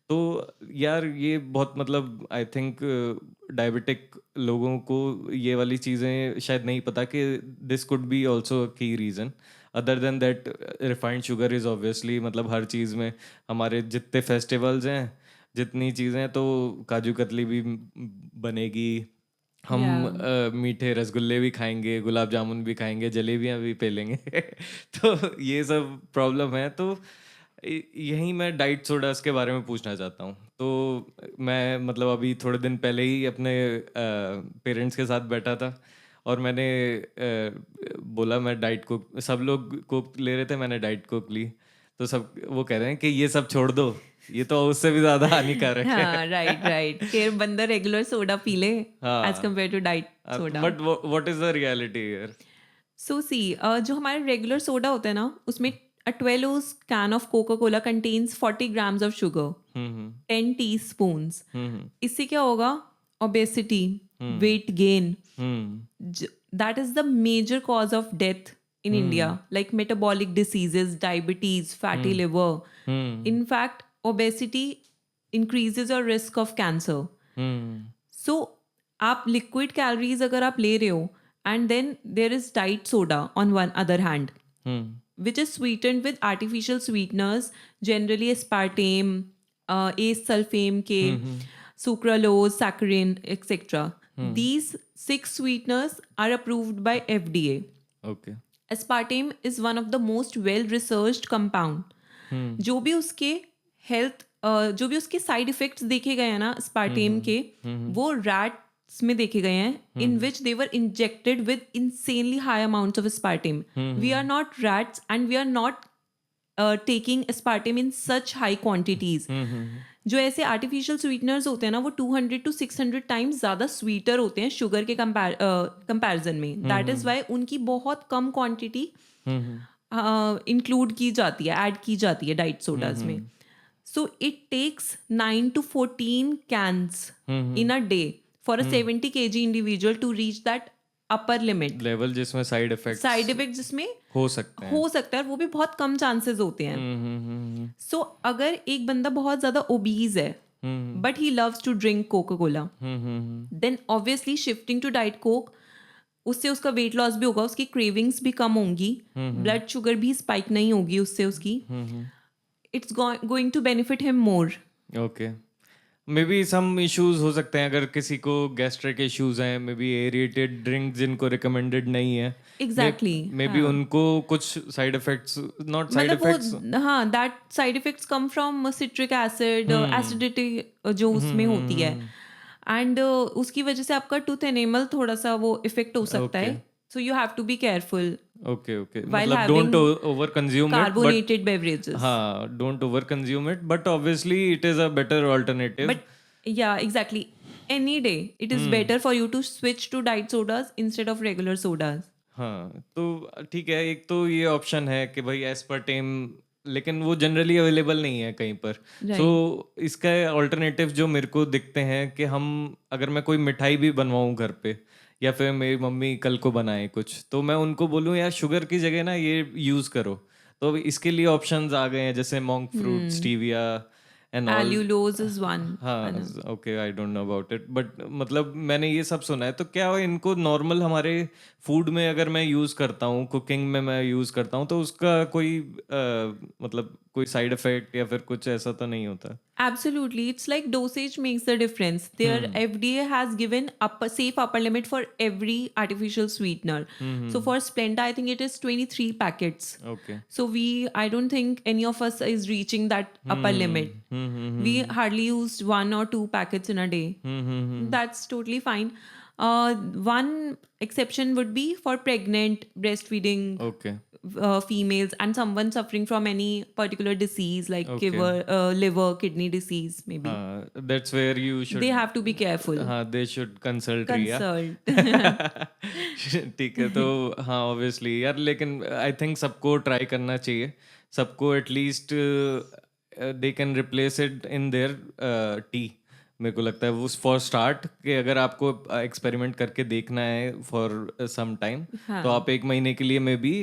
तो यार ये बहुत मतलब आई थिंक डायबिटिक लोगों को ये वाली चीज़ें शायद नहीं पता कि this could be also a key reason. Other than that refined sugar is obviously मतलब हर चीज़ में, हमारे जितने फेस्टिवल्स हैं, जितनी चीज़ें हैं, तो काजू कतली भी बनेगी, हम Yeah. मीठे रसगुल्ले भी खाएंगे, गुलाब जामुन भी खाएंगे, जलेबियाँ भी पेलेंगे। तो ये सब प्रॉब्लम है। तो यही मैं डाइट सोडास के बारे में पूछना चाहता हूँ। तो मैं मतलब अभी थोड़े दिन पहले ही अपने पेरेंट्स के साथ बैठा था, और मैंने बोला मैं डाइट कोक, सब लोग कोक ले रहे थे, मैंने डाइट कोक ली। तो सब वो कह रहे हैं कि ये सब छोड़ दो, ये तो उससे भी ज़्यादा हानिकारक है। हाँ, राइट, राइट, कि बंदा रेगुलर सोडा पी ले एज हाँ, compare to diet soda. But what is the reality here? So see, जो हमारे रेगुलर सोडा होता है ना, उसमें a 12 oz can of Coca-Cola contains 40 grams of sugar, hmm 10 teaspoons. हम्म इससे क्या होगा? Obesity, hmm weight gain. Hmm That is the major cause of death in India, hmm like metabolic diseases, diabetes, fatty hmm liver. Hmm In fact, obesity increases your risk of cancer. Hmm So, आप liquid calories अगर आप ले रहे हो, and then there is diet soda on one other hand, hmm which is sweetened with artificial sweeteners, generally aspartame, ace-sulfame K, hmm sucralose, saccharin, etc. Hmm These 6 sweeteners are approved by FDA. Okay Aspartame is one of the most well-researched compound. हम्म जो भी उसके health जो भी उसके side effects देखे गए हैं ना स्पार्टेम हम्म के, हम्म वो रैट्स में देखे गए हैं, in hmm which they were injected with insanely high amounts of aspartame. We are not rats and we are not taking aspartame in such high quantities. Hmm जो ऐसे आर्टिफिशियल स्वीटनर्स होते हैं ना, वो 200 to 600 टाइम्स ज़्यादा sweater होते हैं sugar के कंपैरिजन में. दैट इज़ वाई उनकी बहुत कम क्वांटिटी हम्म इंक्लूड की जाती है, ऐड की जाती है डाइट सोडाज में. Hmm so it takes 9 to 14 cans hmm in a day for a 70 kg individual to reach that upper limit. Level जिसमें साइड साइड इफेक्ट्स इफेक्ट जिसमें हो सकते हैं। हो सकता है, और वो भी बहुत कम चांसेस होते हैं. हम्म सो अगर एक बंदा बहुत ज़्यादा ओबीज है hmm but he loves to drink Coca Cola, hmm then obviously shifting to diet Coke, उससे उसका वेट लॉस भी होगा, उसकी क्रेविंग्स भी कम होंगी, ब्लड शुगर भी स्पाइक नहीं होगी उससे उसकी. Hmm it's going to benefit him more. Okay, may be some issues हो सकते हैं, अगर किसी को गैस्ट्रिक इश्यूज हैं, मे बी एरिएटेड ड्रिंक जिनको रिकमेंडेड नहीं है, एग्जैक्टली, मे बी हाँ. उनको कुछ साइड इफेक्ट्स, नॉट साइड मतलब इफेक्ट्स। वो, हाँ, that side effects come from citric acid, hmm acidity जो उसमें होती है, हम्म एंड उसकी वजह से आपका टूथ एनेमल थोड़ा सा वो इफेक्ट हो सकता ओके है. So you have to be careful okay okay, while मतलब don't having over consume it, but carbonated beverages. हाँ don't over consume it, but obviously it is a better alternative. But yeah, exactly. Any day, it is hmm better for you to switch to diet sodas instead of regular sodas. हाँ, तो ठीक है, एक तो ये option है कि भाई एस्पर्टेम, लेकिन वो जनरली अवेलेबल नहीं है कहीं पर। सो Right. इसका ऑल्टरनेटिव जो मेरे को दिखते हैं कि हम, अगर मैं कोई मिठाई भी बनवाऊँ घर पे, या फिर मेरी मम्मी कल को बनाए कुछ, तो मैं उनको बोलूँ यार शुगर की जगह ना ये यूज़ करो। तो इसके लिए ऑप्शंस आ गए हैं, जैसे monk fruit, Hmm. Stevia and all. Allulose is one. हाँ, Anna. Okay, I don't know about it, but मतलब मैंने ये सब सुना है। तो क्या इनको नॉर्मल हमारे फूड में अगर मैं यूज़ करता हूँ, कुकिंग में मैं यूज़ करता हूँ, तो उसका कोई मतलब कोई साइड इफेक्ट या फिर कुछ ऐसा तो नहीं होता? Absolutely. It's like dosage makes the difference. Their hmm FDA has given safe upper limit for every artificial sweetener. So hmm for Splenda, I think it is 23 packets. Okay So I don't think any of us is reaching that upper limit. We hardly used 1 or 2 packets in a day. That's totally fine. One exception would be for pregnant, breastfeeding okay females, and someone suffering from any particular disease like okay liver, kidney disease, maybe. हाँ, that's where you They should, have to be careful. हाँ they should consult Riya. Consult. ठीक है, तो हाँ obviously यार, लेकिन I think सबको try करना चाहिए, सबको at least they can replace it in their T, मेरे को लगता है वो फॉर स्टार्ट कि अगर आपको एक्सपेरिमेंट करके देखना है फॉर सम टाइम, तो हाँ, आप 1 महीने के लिए maybe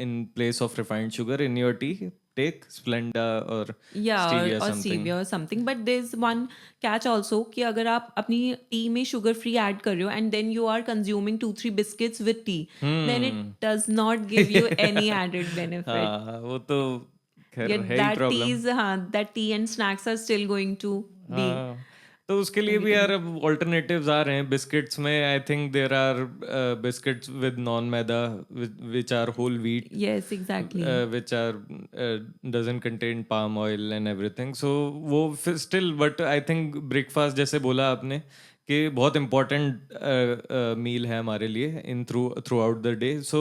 in place of refined sugar in your tea take Splenda और या स्टीविया और समथिंग। स्टीविया और something, but there is one catch also कि अगर आप अपनी टी में शुगर फ्री ऐड कर रहे हो and then you are consuming 2-3 biscuits with tea, then it hmm. Does not give you any added benefit. हाँ, वो तो खैर Yet है ही that tea problem. is, that tea and snacks are still going to be हाँ, तो उसके लिए कभी भी यार कभी. अब ऑल्टरनेटिव्स आ रहे हैं बिस्किट्स में। I think there are biscuits with non maida which are whole wheat, Yes, exactly. which are doesn't contain palm oil and everything, so वो still, but I think breakfast जैसे बोला आपने कि बहुत important मील है हमारे लिए in throughout the day, so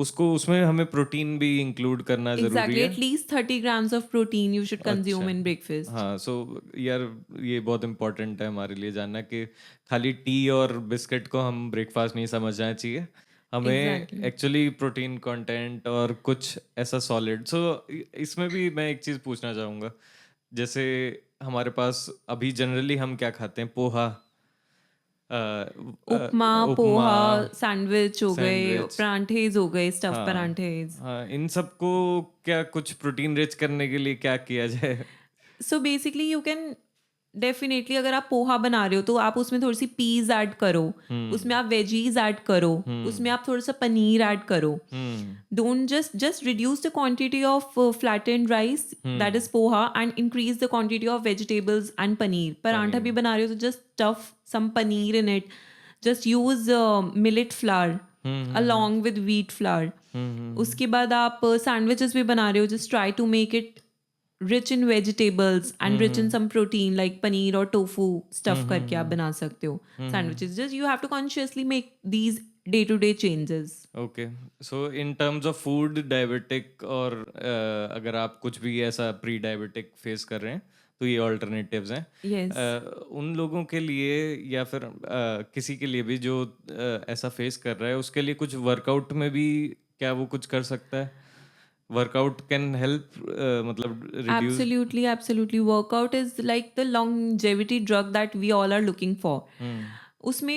उसको उसमें हमें प्रोटीन भी इंक्लूड करना ज़रूरी Exactly. है। At least 30 grams of protein you should consume अच्छा, in breakfast. हाँ, सो यार ये बहुत इम्पोर्टेंट है हमारे लिए जानना कि खाली टी और बिस्किट को हम ब्रेकफास्ट नहीं समझना चाहिए, हमें Exactly. एक्चुअली प्रोटीन कंटेंट और कुछ ऐसा सॉलिड। सो इसमें भी मैं एक चीज़ पूछना चाहूँगा, जैसे हमारे पास अभी जनरली हम क्या खाते हैं, पोहा, उपमा, उपमा, पोहा, सैंडविच हो गए, सैंडविच, परांठेज हो गए, स्टफ हाँ परांठेज. हाँ, इन सबको क्या कुछ प्रोटीन रिच करने के लिए क्या किया जाए? सो बेसिकली यू कैन डेफिनेटली, अगर आप पोहा बना रहे हो तो आप उसमें थोड़ी सी पीज ऐड करो, हम्म। उसमें आप वेजीज ऐड करो, हम्म। उसमें आप थोड़ा सा पनीर ऐड करो. हम्म। Don't just reduce the quantity of flattened rice, that hmm. is poha, and increase the quantity of vegetables and paneer. Parantha paneer. bhi bana rahe ho, so just stuff some paneer in it. Just use millet flour hmm. along with wheat flour. हम्म। उसके बाद आप sandwiches भी बना रहे हो, just try to make it rich in vegetables and rich in hmm. some protein like paneer or tofu stuff करके आप हम्म। बना सकते हो हम्म। sandwiches. Just you have to consciously make these day to day changes. Okay, so in terms of food diabetic, और अगर आप कुछ भी ऐसा प्री डायबिटिक फेस कर रहे हैं तो ये ऑल्टरनेटिव्स हैं। Yes. उन लोगों के लिए या फिर किसी के लिए भी जो ऐसा फेस कर रहा है, उसके लिए कुछ वर्कआउट में भी क्या वो कुछ कर सकता है? वर्कआउट कैन हेल्प, मतलब reduce. Absolutely, absolutely. Workout is like the longevity drug that we all are looking for. Hmm. Usme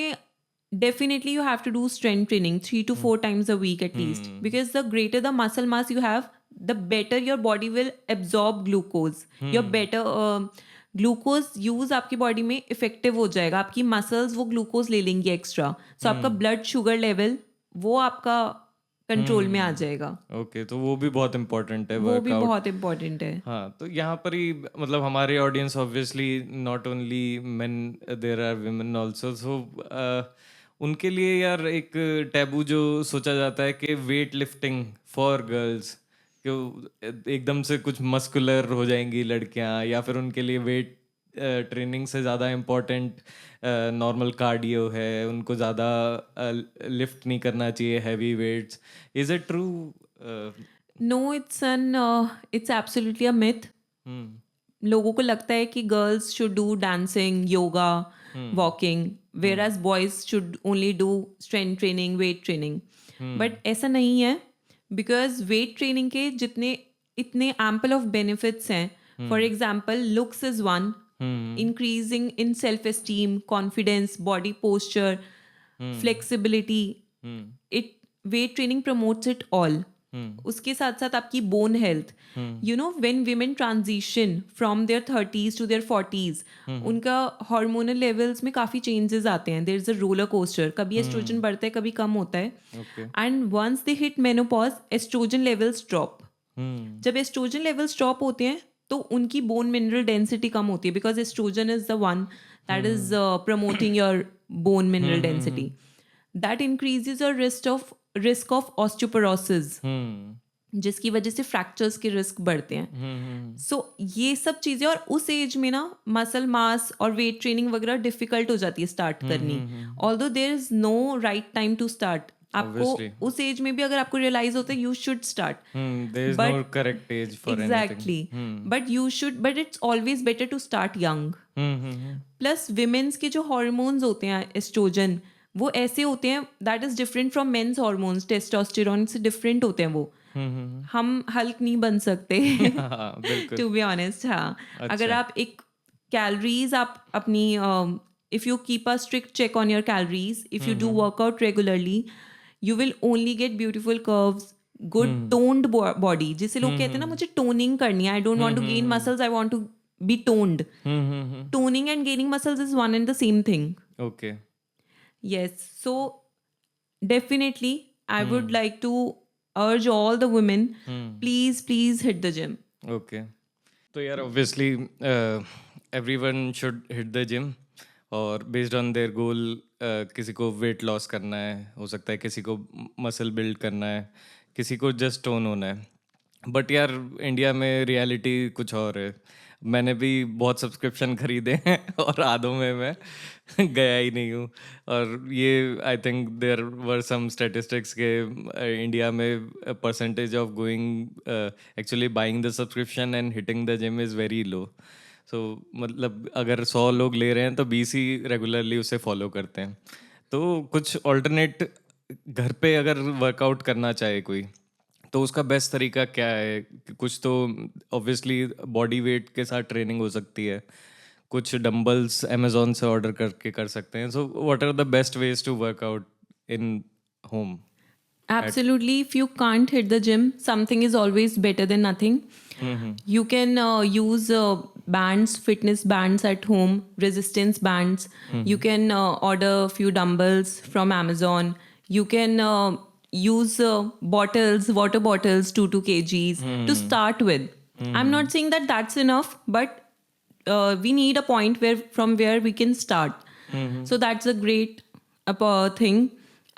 definitely you have to do strength training 3 to 4 times a week at least, hmm. because the greater the muscle mass you have, the better your body will absorb glucose. Your hmm. better glucose use आपकी body में effective हो जाएगा, आपकी muscles वो glucose ले लेंगी extra, सो आपका हम्म। Blood sugar level वो आपका कंट्रोल में आ हम्म। जाएगा. ओके, तो वो भी बहुत इम्पोर्टेंट है वो भी वर्कआउट। बहुत इंपॉर्टेंट है. हाँ, तो यहाँ पर ही मतलब हमारे audience obviously not only men, there are women also, so उनके लिए यार एक टैबू जो सोचा जाता है कि वेट लिफ्टिंग फॉर गर्ल्स, कि एकदम से कुछ मस्कुलर हो जाएंगी लड़कियाँ, या फिर उनके लिए वेट ट्रेनिंग से ज़्यादा इम्पोर्टेंट नॉर्मल कार्डियो है, उनको ज़्यादा लिफ्ट नहीं करना चाहिए heavy weights. Is it true? No, it's absolutely a myth. Hmm. लोगों को लगता है कि girls should do dancing, yoga, hmm. Walking, whereas boys should only do strength training, weight training. Hmm. But ऐसा नहीं है, बिकॉज वेट ट्रेनिंग के जितने इतने एम्पल ऑफ बेनिफिट्स हैं. For example, looks is one, hmm. increasing in self esteem, confidence, body posture, hmm. flexibility. Hmm. It weight training promotes it all. हम्म। उसके साथ साथ आपकी bone health. Hmm. You know when women transition from their 30s to their 40s, उनका hormonal levels में काफ़ी changes आते हैं. There is a roller coaster, कभी एस्ट्रोजन बढ़ता है, कभी कम होता है. Okay. And once they hit menopause, estrogen levels drop. Hmm. जब एस्ट्रोजन लेवल्स ड्रॉप होते हैं तो उनकी बोन मिनरल डेंसिटी कम होती है, because estrogen is the one that is promoting your bone mineral density. That increases your risk of osteoporosis, hmm. जिसकी वजह से फ्रैक्चर्स के रिस्क बढ़ते हैं. हम्म। सो ये सब चीज़ें, और उस एज में ना मसल मास और वेट ट्रेनिंग वगैरह डिफिकल्ट हो जाती है स्टार्ट करनी. Although there is no right time to start. आपको Obviously. उस एज में भी अगर आपको रियलाइज होता है, you should start. There is no But correct age for anything. exactly. But you should, but it's always better to start young. Plus women's के जो हॉर्मोन्स होते हैं एस्ट्रोजन, वो ऐसे होते हैं that is different from men's hormones. Testosterone से different होते हैं वो. हम हल्क नहीं बन सकते हाँ, बिल्कुल। To be honest. हाँ, अगर अच्छा। आप एक calories आप अपनी if you keep a strict check on your calories, if you do workout regularly, you will only get beautiful curves, good toned body. जिसे लोग कहते हैं ना मुझे toning करनी है, I don't want to gain muscles, I want to be toned. Toning and gaining muscles is one and the same thing. Okay. Yes, so definitely I would like to urge all the women, please hit the gym. Okay. तो यार obviously everyone should hit the gym, और based on their गोल किसी को weight loss करना है, हो सकता है किसी को मसल बिल्ड करना है, किसी को जस्ट टोन होना है. बट यार इंडिया में रियलिटी कुछ और है. मैंने भी बहुत सब्सक्रिप्शन खरीदे हैं और आधों में मैं गया ही नहीं हूँ. और ये I think there were some statistics के इंडिया में percentage of going actually buying the subscription and hitting the gym is very low. So मतलब अगर 100 लोग ले रहे हैं तो 20 ही रेगुलरली उसे फॉलो करते हैं. तो कुछ ऑल्टरनेट घर पे अगर वर्कआउट करना चाहे कोई, तो उसका बेस्ट तरीका क्या है? कुछ तो ऑब्वियसली बॉडी वेट के साथ ट्रेनिंग हो सकती है, कुछ डंबल्स अमेजोन से ऑर्डर करके कर सकते हैं. So what are the best ways to work out in home? Absolutely. If you can't hit the gym, something is always better than nothing. You can use bands, fitness bands at home, resistance bands. You can order a few dumbbells from Amazon. You can use bottles, water bottles, 2 kgs to start with. I'm not saying that that's enough, but we need a point from where we can start. So that's a great thing.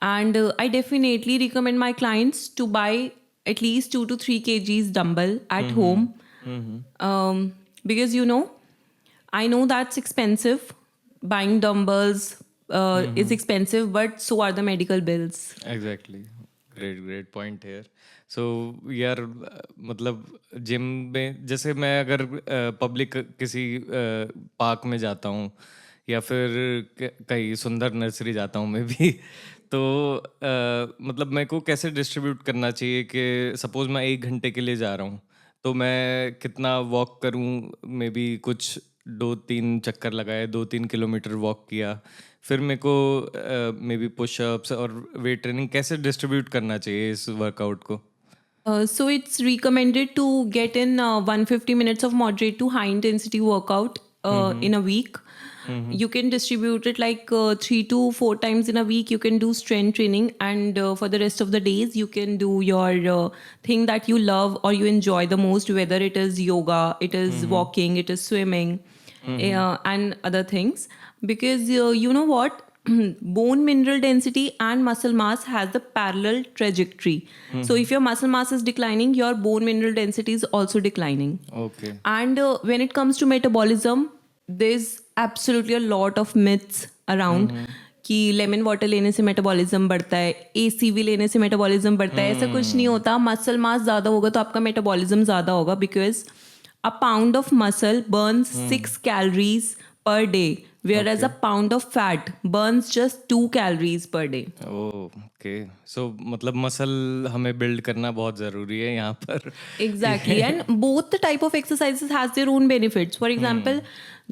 And I definitely recommend my clients to buy at least 2 to 3 kgs dumbbell at home. Because I know that's expensive. Buying dumbbells is expensive, but so are the medical bills. Exactly. Great point है. सो यार मतलब gym में जैसे मैं अगर public किसी park में जाता हूँ या फिर कहीं सुंदर नर्सरी जाता हूँ मैं भी, तो मतलब मेरे को कैसे डिस्ट्रीब्यूट करना चाहिए कि सपोज मैं 1 घंटे के लिए जा रहा हूँ, तो मैं कितना वॉक करूँ? मे बी कुछ 2-3 चक्कर लगाए, 2-3 किलोमीटर वॉक किया, फिर मेरे को मे बी पुशअप्स और वेट ट्रेनिंग कैसे डिस्ट्रीब्यूट करना चाहिए इस वर्कआउट को? So it's recommended to get in 150 minutes of moderate to high intensity workout in a week. You can distribute it like 3 to 4 times in a week. You can do strength training, and for the rest of the days, you can do your thing that you love or you enjoy the most, whether it is yoga, it is walking, it is swimming, and other things. Because you know what? Bone mineral density and muscle mass has the parallel trajectory. So if your muscle mass is declining, your bone mineral density is also declining. Okay. And when it comes to metabolism, there's absolutely a lot of myths around कि lemon water लेने से metabolism बढ़ता है, ACV लेने से metabolism बढ़ता है. ऐसा कुछ नहीं होता. मसल मास ज़्यादा होगा तो आपका मेटाबॉलिज्म ज़्यादा होगा, because a pound of muscle burns 6 calories per day, whereas a pound of fat burns just 2 calories per day. Okay. सो मतलब मसल हमें बिल्ड करना बहुत ज़रूरी है यहाँ पर. Exactly. And both the type of exercises has their own benefits. For example,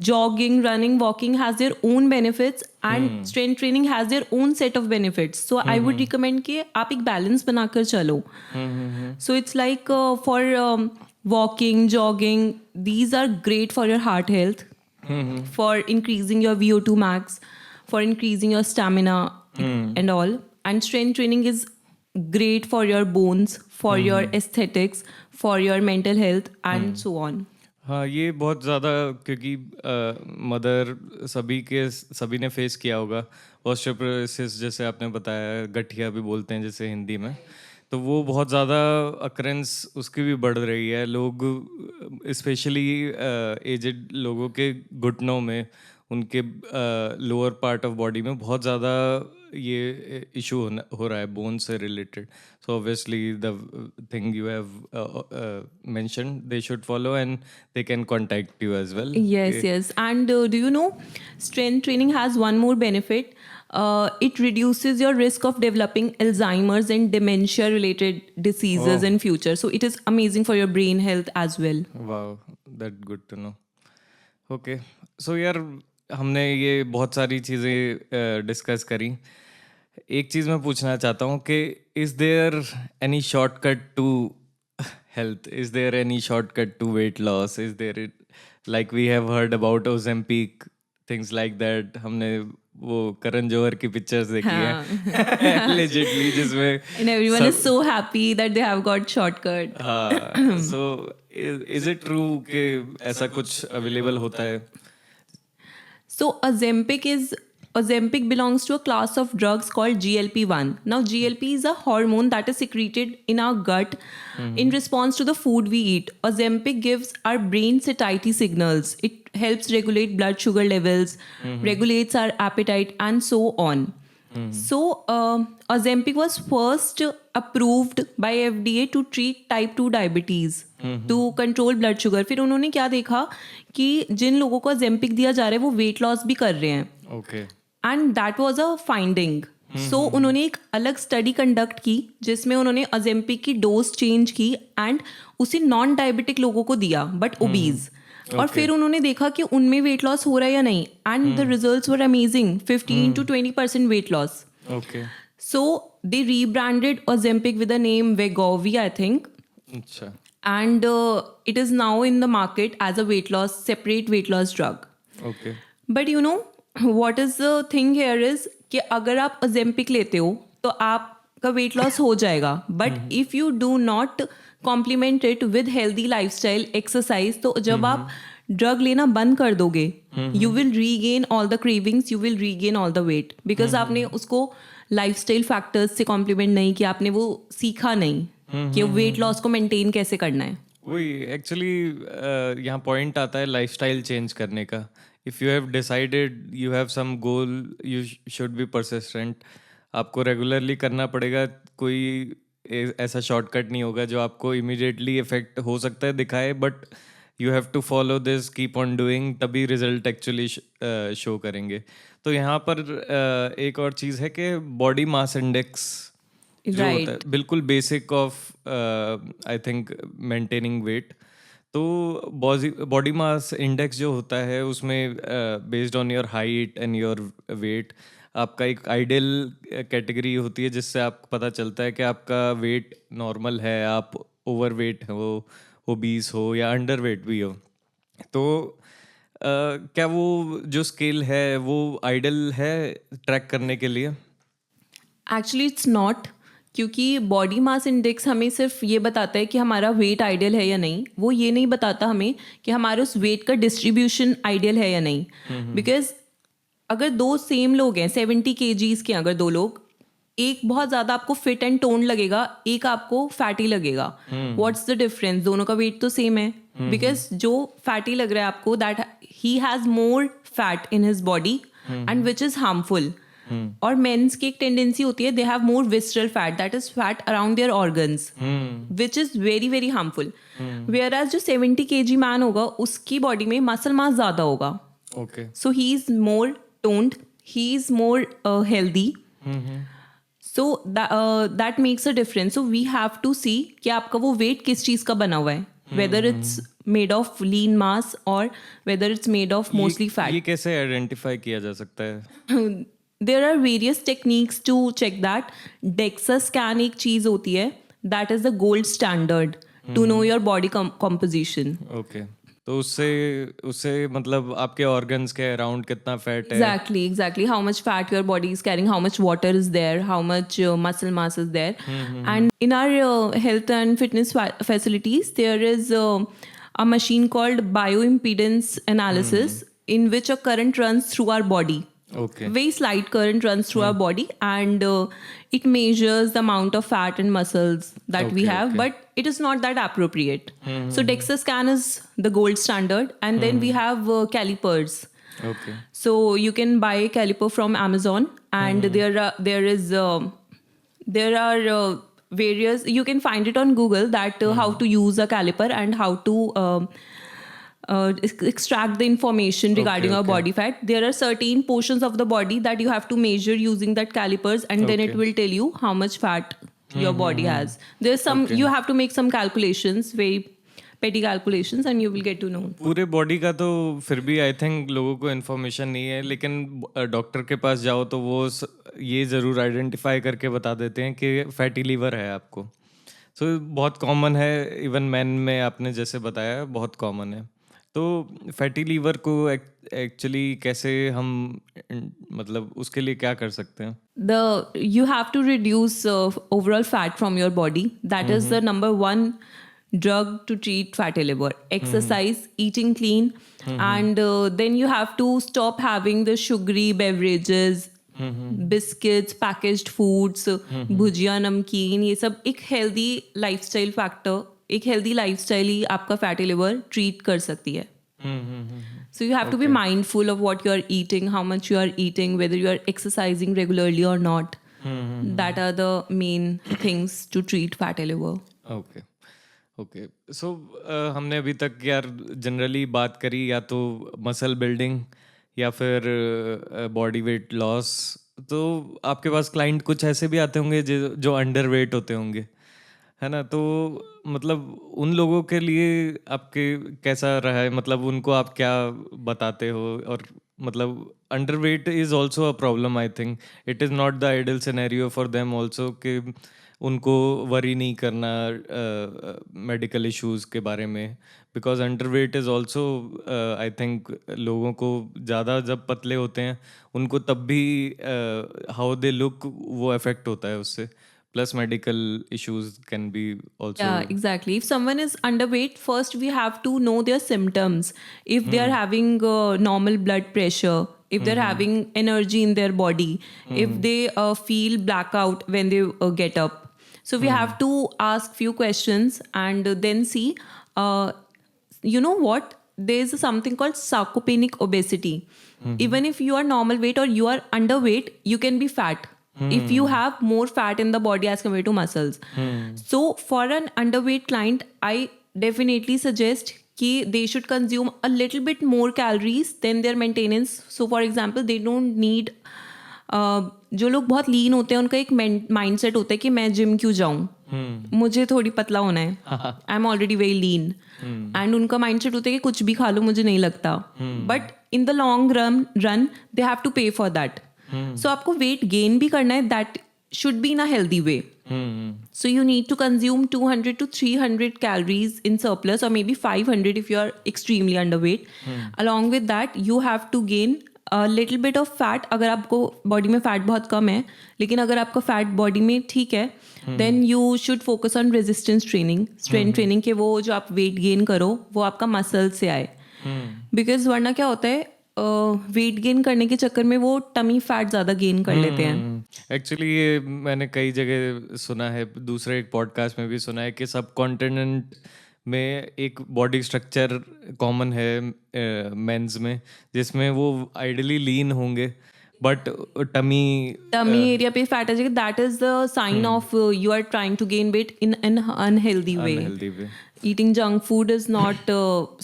jogging, running, walking has their own benefits, and strength training has their own set of benefits. So I would recommend कि आप एक balance बनाकर चलो. So it's like for walking, jogging, these are great for your heart health, for increasing your VO2 max, for increasing your stamina and all. And strength training is great for your bones, for your aesthetics, for your mental health, and so on. हाँ, ये बहुत ज़्यादा, क्योंकि mother सभी ने face किया होगा osteoporosis, जैसे आपने बताया, गठिया भी बोलते हैं जैसे हिंदी में. तो वो बहुत ज़्यादा अकरेंस उसकी भी बढ़ रही है. लोग स्पेशली एजेड लोगों के घुटनों में, उनके लोअर पार्ट ऑफ बॉडी में बहुत ज़्यादा ये इशू हो रहा है बोन से related. So obviously the thing you have mentioned they should follow and they can contact you as well. Yes. And do you know, strength training has one more benefit. It reduces your risk of developing Alzheimer's and dementia-related diseases in future. So it is amazing for your brain health as well. Wow, that good to know. Okay, so यार हमने ये बहुत सारी चीज़ें discuss करी। एक चीज़ मैं पूछना चाहता हूँ कि is there any shortcut to health? Is there any shortcut to weight loss? Is there, like we have heard about Ozempic, things like that. हमने वो करण जौहर की पिक्चर्स देखी है हाँ एलिजिडली, जिसमें and everyone is सब, so happy that they have got shortcut. हाँ, so is it true कि ऐसा कुछ अवेलेबल होता है? So Ozempic belongs to a class of drugs called GLP-1. Now GLP is a hormone that is secreted in our gut in response to the food we eat. Ozempic gives our brain satiety signals. It helps regulate blood sugar levels, regulates our appetite, and so on. So Ozempic was first approved by FDA to treat type 2 diabetes, to control blood sugar. फिर उन्होंने क्या देखा कि जिन लोगों को Ozempic दिया जा रहा है वो वेट लॉस भी कर रहे हैं, okay, and that was a finding. So उन्होंने एक अलग स्टडी कंडक्ट की जिसमें उन्होंने Ozempic की डोज चेंज की एंड उसी नॉन डायबिटिक लोगों को दिया बट ओबीज. और Okay. फिर उन्होंने देखा कि उनमें वेट लॉस हो रहा है या नहीं, and the results were amazing, 15 to 20% weight loss. Okay, So they rebranded Ozempic with the name Wegovy, I think, अच्छा, and it is now in the market as a separate weight loss drug. Okay, But you know what is the thing here is कि अगर आप Ozempic लेते हो तो आपका wait loss हो जाएगा, but if you do not complement it with healthy lifestyle exercise, तो जब आप ड्रग लेना बंद कर दोगे you will regain all the cravings, you will regain all the weight, because आपने उसको लाइफस्टाइल फैक्टर्स से कॉम्प्लीमेंट नहीं किया, आपने वो सीखा नहीं कि वेट लॉस को मेंटेन कैसे करना है. वही एक्चुअली यहाँ पॉइंट आता है लाइफस्टाइल चेंज करने का. If you have decided, you have some goal, you should be persistent. आपको रेगुलरली करना पड़ेगा. कोई ऐसा शॉर्टकट नहीं होगा जो आपको इमीडिएटली इफेक्ट हो सकता है दिखाए, but you have to follow this, keep on doing, तभी रिजल्ट एक्चुअली शो करेंगे. तो यहाँ पर एक और चीज़ है कि बॉडी मास इंडेक्स जो होता है, बिल्कुल basic of I think maintaining weight. तो बॉडी मास इंडेक्स जो होता है उसमें based on your height and your weight आपका एक आइडियल कैटेगरी होती है जिससे आपको पता चलता है कि आपका वेट नॉर्मल है, आप ओवर वेट हो, ओबीस हो या अंडर वेट भी हो. तो क्या वो जो स्केल है वो आइडियल है ट्रैक करने के लिए? एक्चुअली इट्स नॉट, क्योंकि बॉडी मास इंडेक्स हमें सिर्फ ये बताता है कि हमारा वेट आइडियल है या नहीं. वो ये नहीं बताता हमें कि हमारे उस वेट का डिस्ट्रीब्यूशन आइडियल है या नहीं. बिकॉज अगर दो सेम लोग हैं 70 kgs के, अगर दो लोग, एक बहुत ज़्यादा आपको फिट एंड टोन लगेगा, एक आपको फैटी लगेगा, व्हाट्स द डिफरेंस? दोनों का वेट तो सेम है. बिकॉज जो फैटी लग रहा है आपको, that he has more fat in his body and which is harmful. और मेंस की एक टेंडेंसी होती है, they have more visceral fat, that is fat around their organs, which is very very harmful. Whereas जो 70 kg man होगा उसकी body में muscle mass ज़्यादा होगा. Okay, So he is more toned, he is more healthy. So that makes a difference. So we have to see कि आपका वो weight किस चीज़ का बना हुआ है, whether it's made of lean mass or whether it's made of mostly fat. ये कैसे आइडेंटिफाई किया जा सकता है? There are various techniques to check that. DEXA scan एक चीज़ होती है, that is the gold standard to know your body composition. Okay, तो उससे मतलब आपके ऑर्गन्स के अराउंड कितना फैट है? Exactly. How much fat your body is carrying, how much water is there, how much muscle mass is there. And in our health and fitness facilities, there is a machine called bioimpedance analysis, in which a current runs through our body. Okay, Very slight current runs through our body, and it measures the amount of fat and muscles that we Okay, have, okay. but it is not that appropriate. So DEXA scan is the gold standard, and then we have calipers. Okay, So you can buy a caliper from Amazon, and there are various. You can find it on Google that how to use a caliper and how to extract the information regarding our okay. body fat. There are certain portions of the body that you have to measure using that calipers, and then it Okay. will tell you how much fat your body has. There's some Okay. you have to make some calculations, very petty calculations and you will get to know. पूरे body का तो फिर भी I think लोगों को information नहीं है, लेकिन डॉक्टर के पास जाओ तो वो ये ज़रूर आइडेंटिफाई करके बता देते हैं कि फैटी लीवर है आपको। सो बहुत कॉमन है, इवन मैन में आपने जैसे बताया बहुत कॉमन है। तो फैटी लीवर को एक्चुअली कैसे हम मतलब उसके लिए क्या कर सकते हैं? You have to reduce overall fat from your body. That is the number one drug to treat fatty liver. Exercise, eating clean, and then you have to stop having the sugary beverages, biscuits, packaged foods, भुजिया, नमकीन, ये सब एक healthy lifestyle factor, एक healthy lifestyle ही आपका fatty liver treat कर सकती है. So you have to be mindful of what you are eating, how much you are eating, whether you are exercising regularly or not. That are the main things to treat fatty liver. Okay okay. So हमने अभी तक यार generally बात करी या तो muscle building या फिर बॉडी वेट लॉस। तो आपके पास क्लाइंट कुछ ऐसे भी आते होंगे जो अंडर वेट होते होंगे, है ना? तो मतलब उन लोगों के लिए आपके कैसा रहा है, मतलब उनको आप क्या बताते हो? और मतलब under weight is also a problem, I think it is not the ideal scenario for them also, कि उनको वरी नहीं करना मेडिकल इश्यूज़ के बारे में, because under weight is also I think लोगों को ज़्यादा जब पतले होते हैं उनको तब भी हाउ दे लुक वो अफेक्ट होता है उससे, plus medical issues can be also. Yeah, exactly. If someone is underweight, first we have to know their symptoms. If they are having normal blood pressure, if they're having energy in their body, if they feel blackout when they get up. So we have to ask few questions and then see, you know what? There's something called sarcopenic obesity. Even if you are normal weight or you are underweight, you can be fat. If you have more fat in the body as compared to muscles. So for an underweight client, I definitely suggest कि they should consume a little bit more calories than their maintenance. So for example, they don't need जो लोग बहुत लीन होते हैं उनका एक mindset होता है कि मैं जिम क्यों जाऊँ, मुझे थोड़ी पतला होना है, I am already very lean, and उनका माइंडसेट होता है कि कुछ भी खा लो मुझे नहीं लगता, but in the long run they have to pay for that. So आपको वेट गेन भी करना है, that should be in a healthy way. So you need to consume 200 to 300 calories in surplus, or maybe 500 if you are extremely underweight. Along with that, you have to gain a little bit of fat. अगर आपको body में fat बहुत कम है, लेकिन अगर आपका fat body में ठीक है, then you should focus on resistance training, strength training, कि वो जो आप वेट गेन करो वो आपका मसल से आए. Because वरना क्या होता है, वेट गेन करने के चक्कर में वो टमी फैट ज़्यादा गेन कर लेते हैं. एक्चुअली ये मैंने कई जगह सुना है, दूसरे एक पॉडकास्ट में भी सुना है कि सब कॉन्टिनेंट में एक बॉडी स्ट्रक्चर कॉमन है मेंस में, जिसमें वो आइडियली लीन होंगे बट टमी एरिया पे फैट आ जाएगा. That is the sign of you are trying to gain weight in an unhealthy way. Eating junk food is not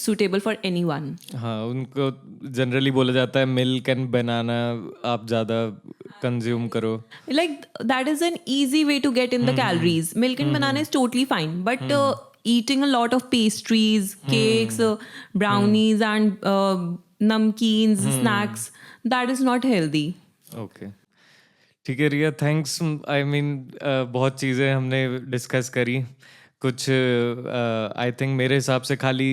suitable for anyone. हाँ, उनको जनरली बोला जाता है मिल्क एंड बनाना आप ज़्यादा कंज्यूम करो. Like that is an easy way to get in the calories. Milk and banana is totally fine, but eating a lot of pastries, cakes, brownies and namkeens, snacks, that is not healthy. Okay. ठीक है रिया, thanks. I mean बहुत चीज़ें हमने discuss करी. कुछ I think मेरे हिसाब से खाली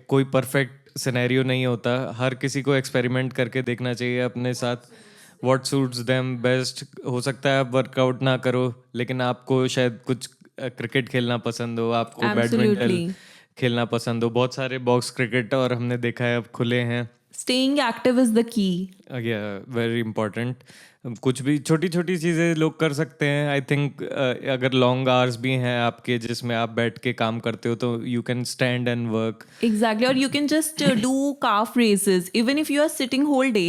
कोई परफेक्ट सिनेरियो नहीं होता, हर किसी को एक्सपेरिमेंट करके देखना चाहिए अपने साथ, व्हाट सूट्स देम बेस्ट. हो सकता है आप वर्कआउट ना करो, लेकिन आपको शायद कुछ क्रिकेट खेलना पसंद हो, आपको बैडमिंटन खेलना पसंद हो. बहुत सारे बॉक्स क्रिकेट और हमने देखा है अब खुले हैं. Staying active is the key. Yeah, very important. कुछ भी छोटी छोटी चीज़ें लोग कर सकते हैं. आई थिंक अगर लॉन्ग आवर्स भी हैं आपके जिसमें आप बैठ के काम करते हो तो you can stand and work. Exactly. Or you can just do calf raises. Even if you are sitting whole day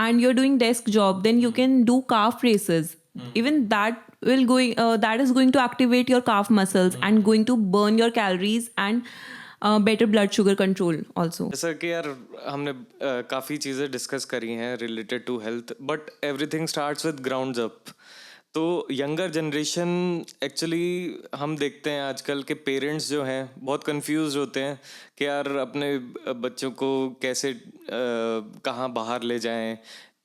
and you're doing desk job, then you can do calf raises. Even that is going to activate your calf muscles and going to burn your calories and better blood sugar control also. जैसा कि यार हमने काफ़ी चीज़ें discuss करी हैं related to health, but everything starts with grounds up. तो younger generation actually हम देखते हैं आजकल के पेरेंट्स जो हैं बहुत कंफ्यूज होते हैं कि यार अपने बच्चों को कैसे कहाँ बाहर ले जाएं,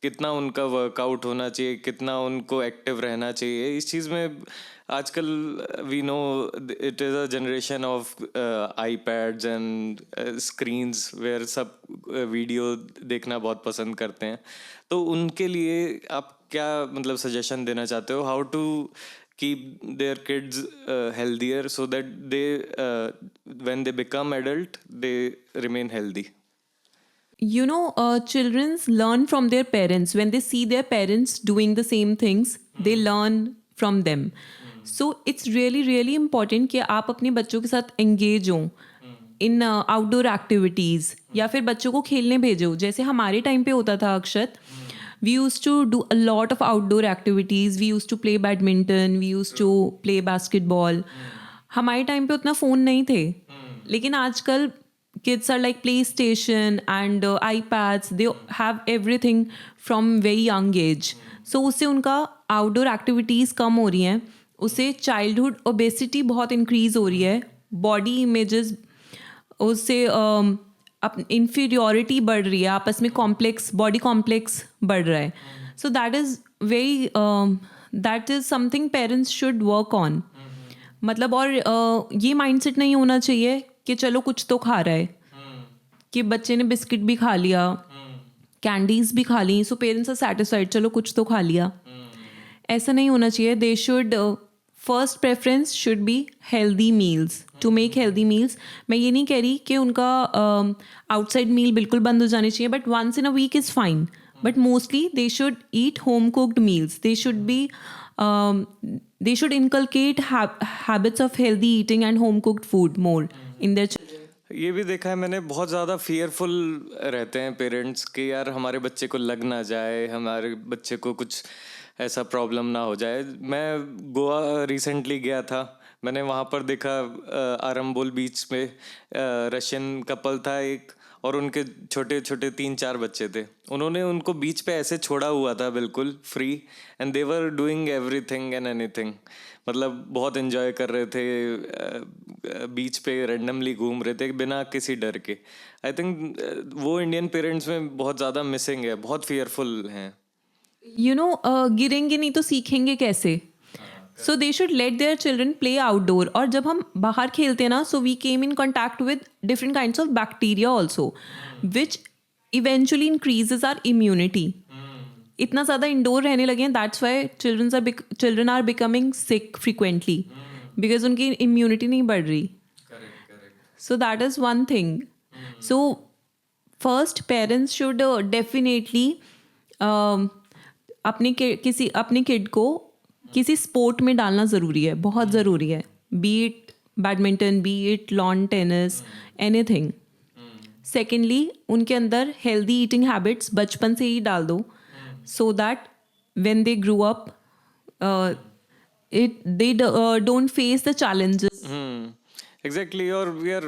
कितना उनका वर्कआउट होना चाहिए, कितना उनको एक्टिव रहना चाहिए। इस चीज़ में आजकल we know it is a generation of iPads and screens where सब वीडियो देखना बहुत पसंद करते हैं। तो उनके लिए आप क्या मतलब सजेशन देना चाहते हो, how to keep their kids healthier so that they when they become adult they remain healthy? You know, children learn from their parents. When they see their parents doing the same things, they learn from them. So it's really really important कि आप अपने बच्चों के साथ engage हो इन outdoor activities, या फिर बच्चों को खेलने भेजो। जैसे हमारे टाइम पे होता था Akshat, we use to do a lot of outdoor activities, we use to play badminton, we use to play basketball. हमारे टाइम पे उतना फ़ोन नहीं थे, लेकिन आजकल kids are like PlayStation and iPads. They have everything from very young age. So उससे उनका outdoor activities कम हो रही हैं, उससे चाइल्डहुड ओबेसिटी बहुत इंक्रीज हो रही है, बॉडी इमेजेस, उससे इंफीरियोरिटी बढ़ रही है, आपस में कॉम्प्लेक्स, बॉडी कॉम्प्लेक्स बढ़ रहा है। सो that is something parents should work on. मतलब और ये माइंडसेट नहीं होना चाहिए कि चलो कुछ तो खा रहा है, कि बच्चे ने बिस्किट भी खा लिया, कैंडीज भी खा ली, सो पेरेंट्स आर सेटिस्फाइड, चलो कुछ तो खा लिया। ऐसा नहीं होना चाहिए। They should, first preference should be healthy meals, to make healthy meals. मैं ये नहीं कह रही कि उनका आउटसाइड मील बिल्कुल बंद हो जानी चाहिए, but once in a week is fine, but mostly they should eat home cooked meals. They should be they should inculcate habits of healthy eating and home cooked food more in their children. ये भी देखा है मैंने, बहुत ज़्यादा fearful रहते हैं parents कि यार हमारे बच्चे को लग ना जाए, हमारे बच्चे को कुछ ऐसा प्रॉब्लम ना हो जाए। मैं गोवा रिसेंटली गया था, मैंने वहाँ पर देखा आरंबोल बीच पे रशियन कपल था एक, और उनके छोटे छोटे 3-4 बच्चे थे। उन्होंने उनको बीच पे ऐसे छोड़ा हुआ था बिल्कुल free, and they were doing everything and anything. मतलब बहुत एंजॉय कर रहे थे, बीच पे रैंडमली घूम रहे थे बिना किसी डर के। आई थिंक वो इंडियन पेरेंट्स में बहुत ज़्यादा मिसिंग है, बहुत फियरफुल हैं। You know, गिरेंगे नहीं तो सीखेंगे कैसे? So they should let their children play outdoor. और जब हम बाहर खेलते हैं ना, so we came in contact with different kinds of bacteria also, which eventually increases our immunity. इतना ज़्यादा इंडोर रहने लगे हैं, that's why children are becoming sick frequently, because उनकी इम्यूनिटी नहीं बढ़ रही। So that is one thing. So first parents should definitely अपने किड को किसी स्पोर्ट में डालना ज़रूरी है, बहुत ज़रूरी है। B it badminton, B it lawn tennis, anything. Secondly, उनके अंदर हेल्दी ईटिंग हैबिट्स बचपन से ही डाल दो, so that when they grow up they don't face the challenges. Exactly और वी आर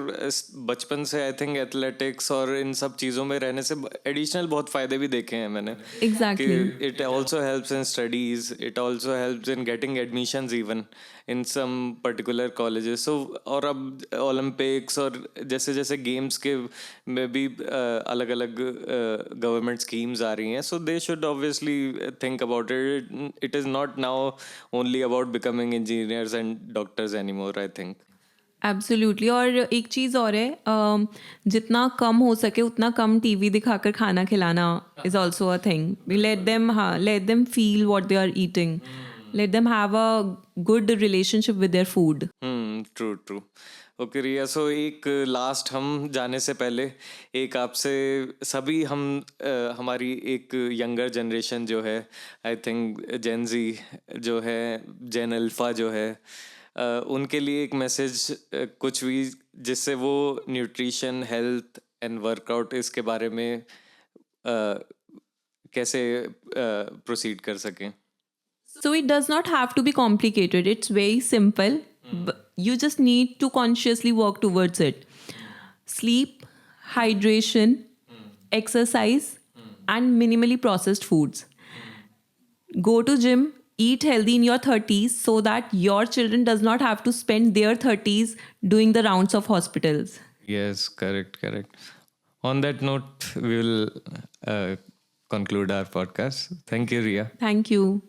बचपन से आई थिंक एथलेटिक्स और इन सब चीज़ों में रहने से एडिशनल बहुत फ़ायदे भी देखे हैं मैंने। Exactly. कि it also helps in studies, it also helps in getting admissions even in some particular colleges. So और अब ओलंपिक्स और जैसे जैसे गेम्स के में भी अलग अलग गवर्नमेंट स्कीम्स आ रही हैं, so they should obviously think about it. It is not now only about becoming engineers and doctors any more, I think. Absolutely. और एक चीज़ और है, जितना कम हो सके उतना कम टीवी दिखाकर खाना खिलाना is also a thing. Let them feel what they are eating, let them have a good relationship with their food. True true. Okay Riya, so एक लास्ट हम जाने से पहले एक आपसे सभी हमारी एक यंगर जनरेशन जो है, आई थिंक जेन जी जो है, जेन अल्फा जो है, उनके लिए एक मैसेज कुछ भी जिससे वो न्यूट्रिशन, हेल्थ एंड वर्कआउट इसके बारे में कैसे प्रोसीड कर सकें। So it does not have to be complicated. It's very simple. You just need to consciously work towards it. Sleep, hydration, exercise, and minimally processed foods. Go to gym eat healthy in your 30s so that your children does not have to spend their 30s doing the rounds of hospitals. Yes, correct. On that note, we will conclude our podcast. Thank you, Ria. Thank you.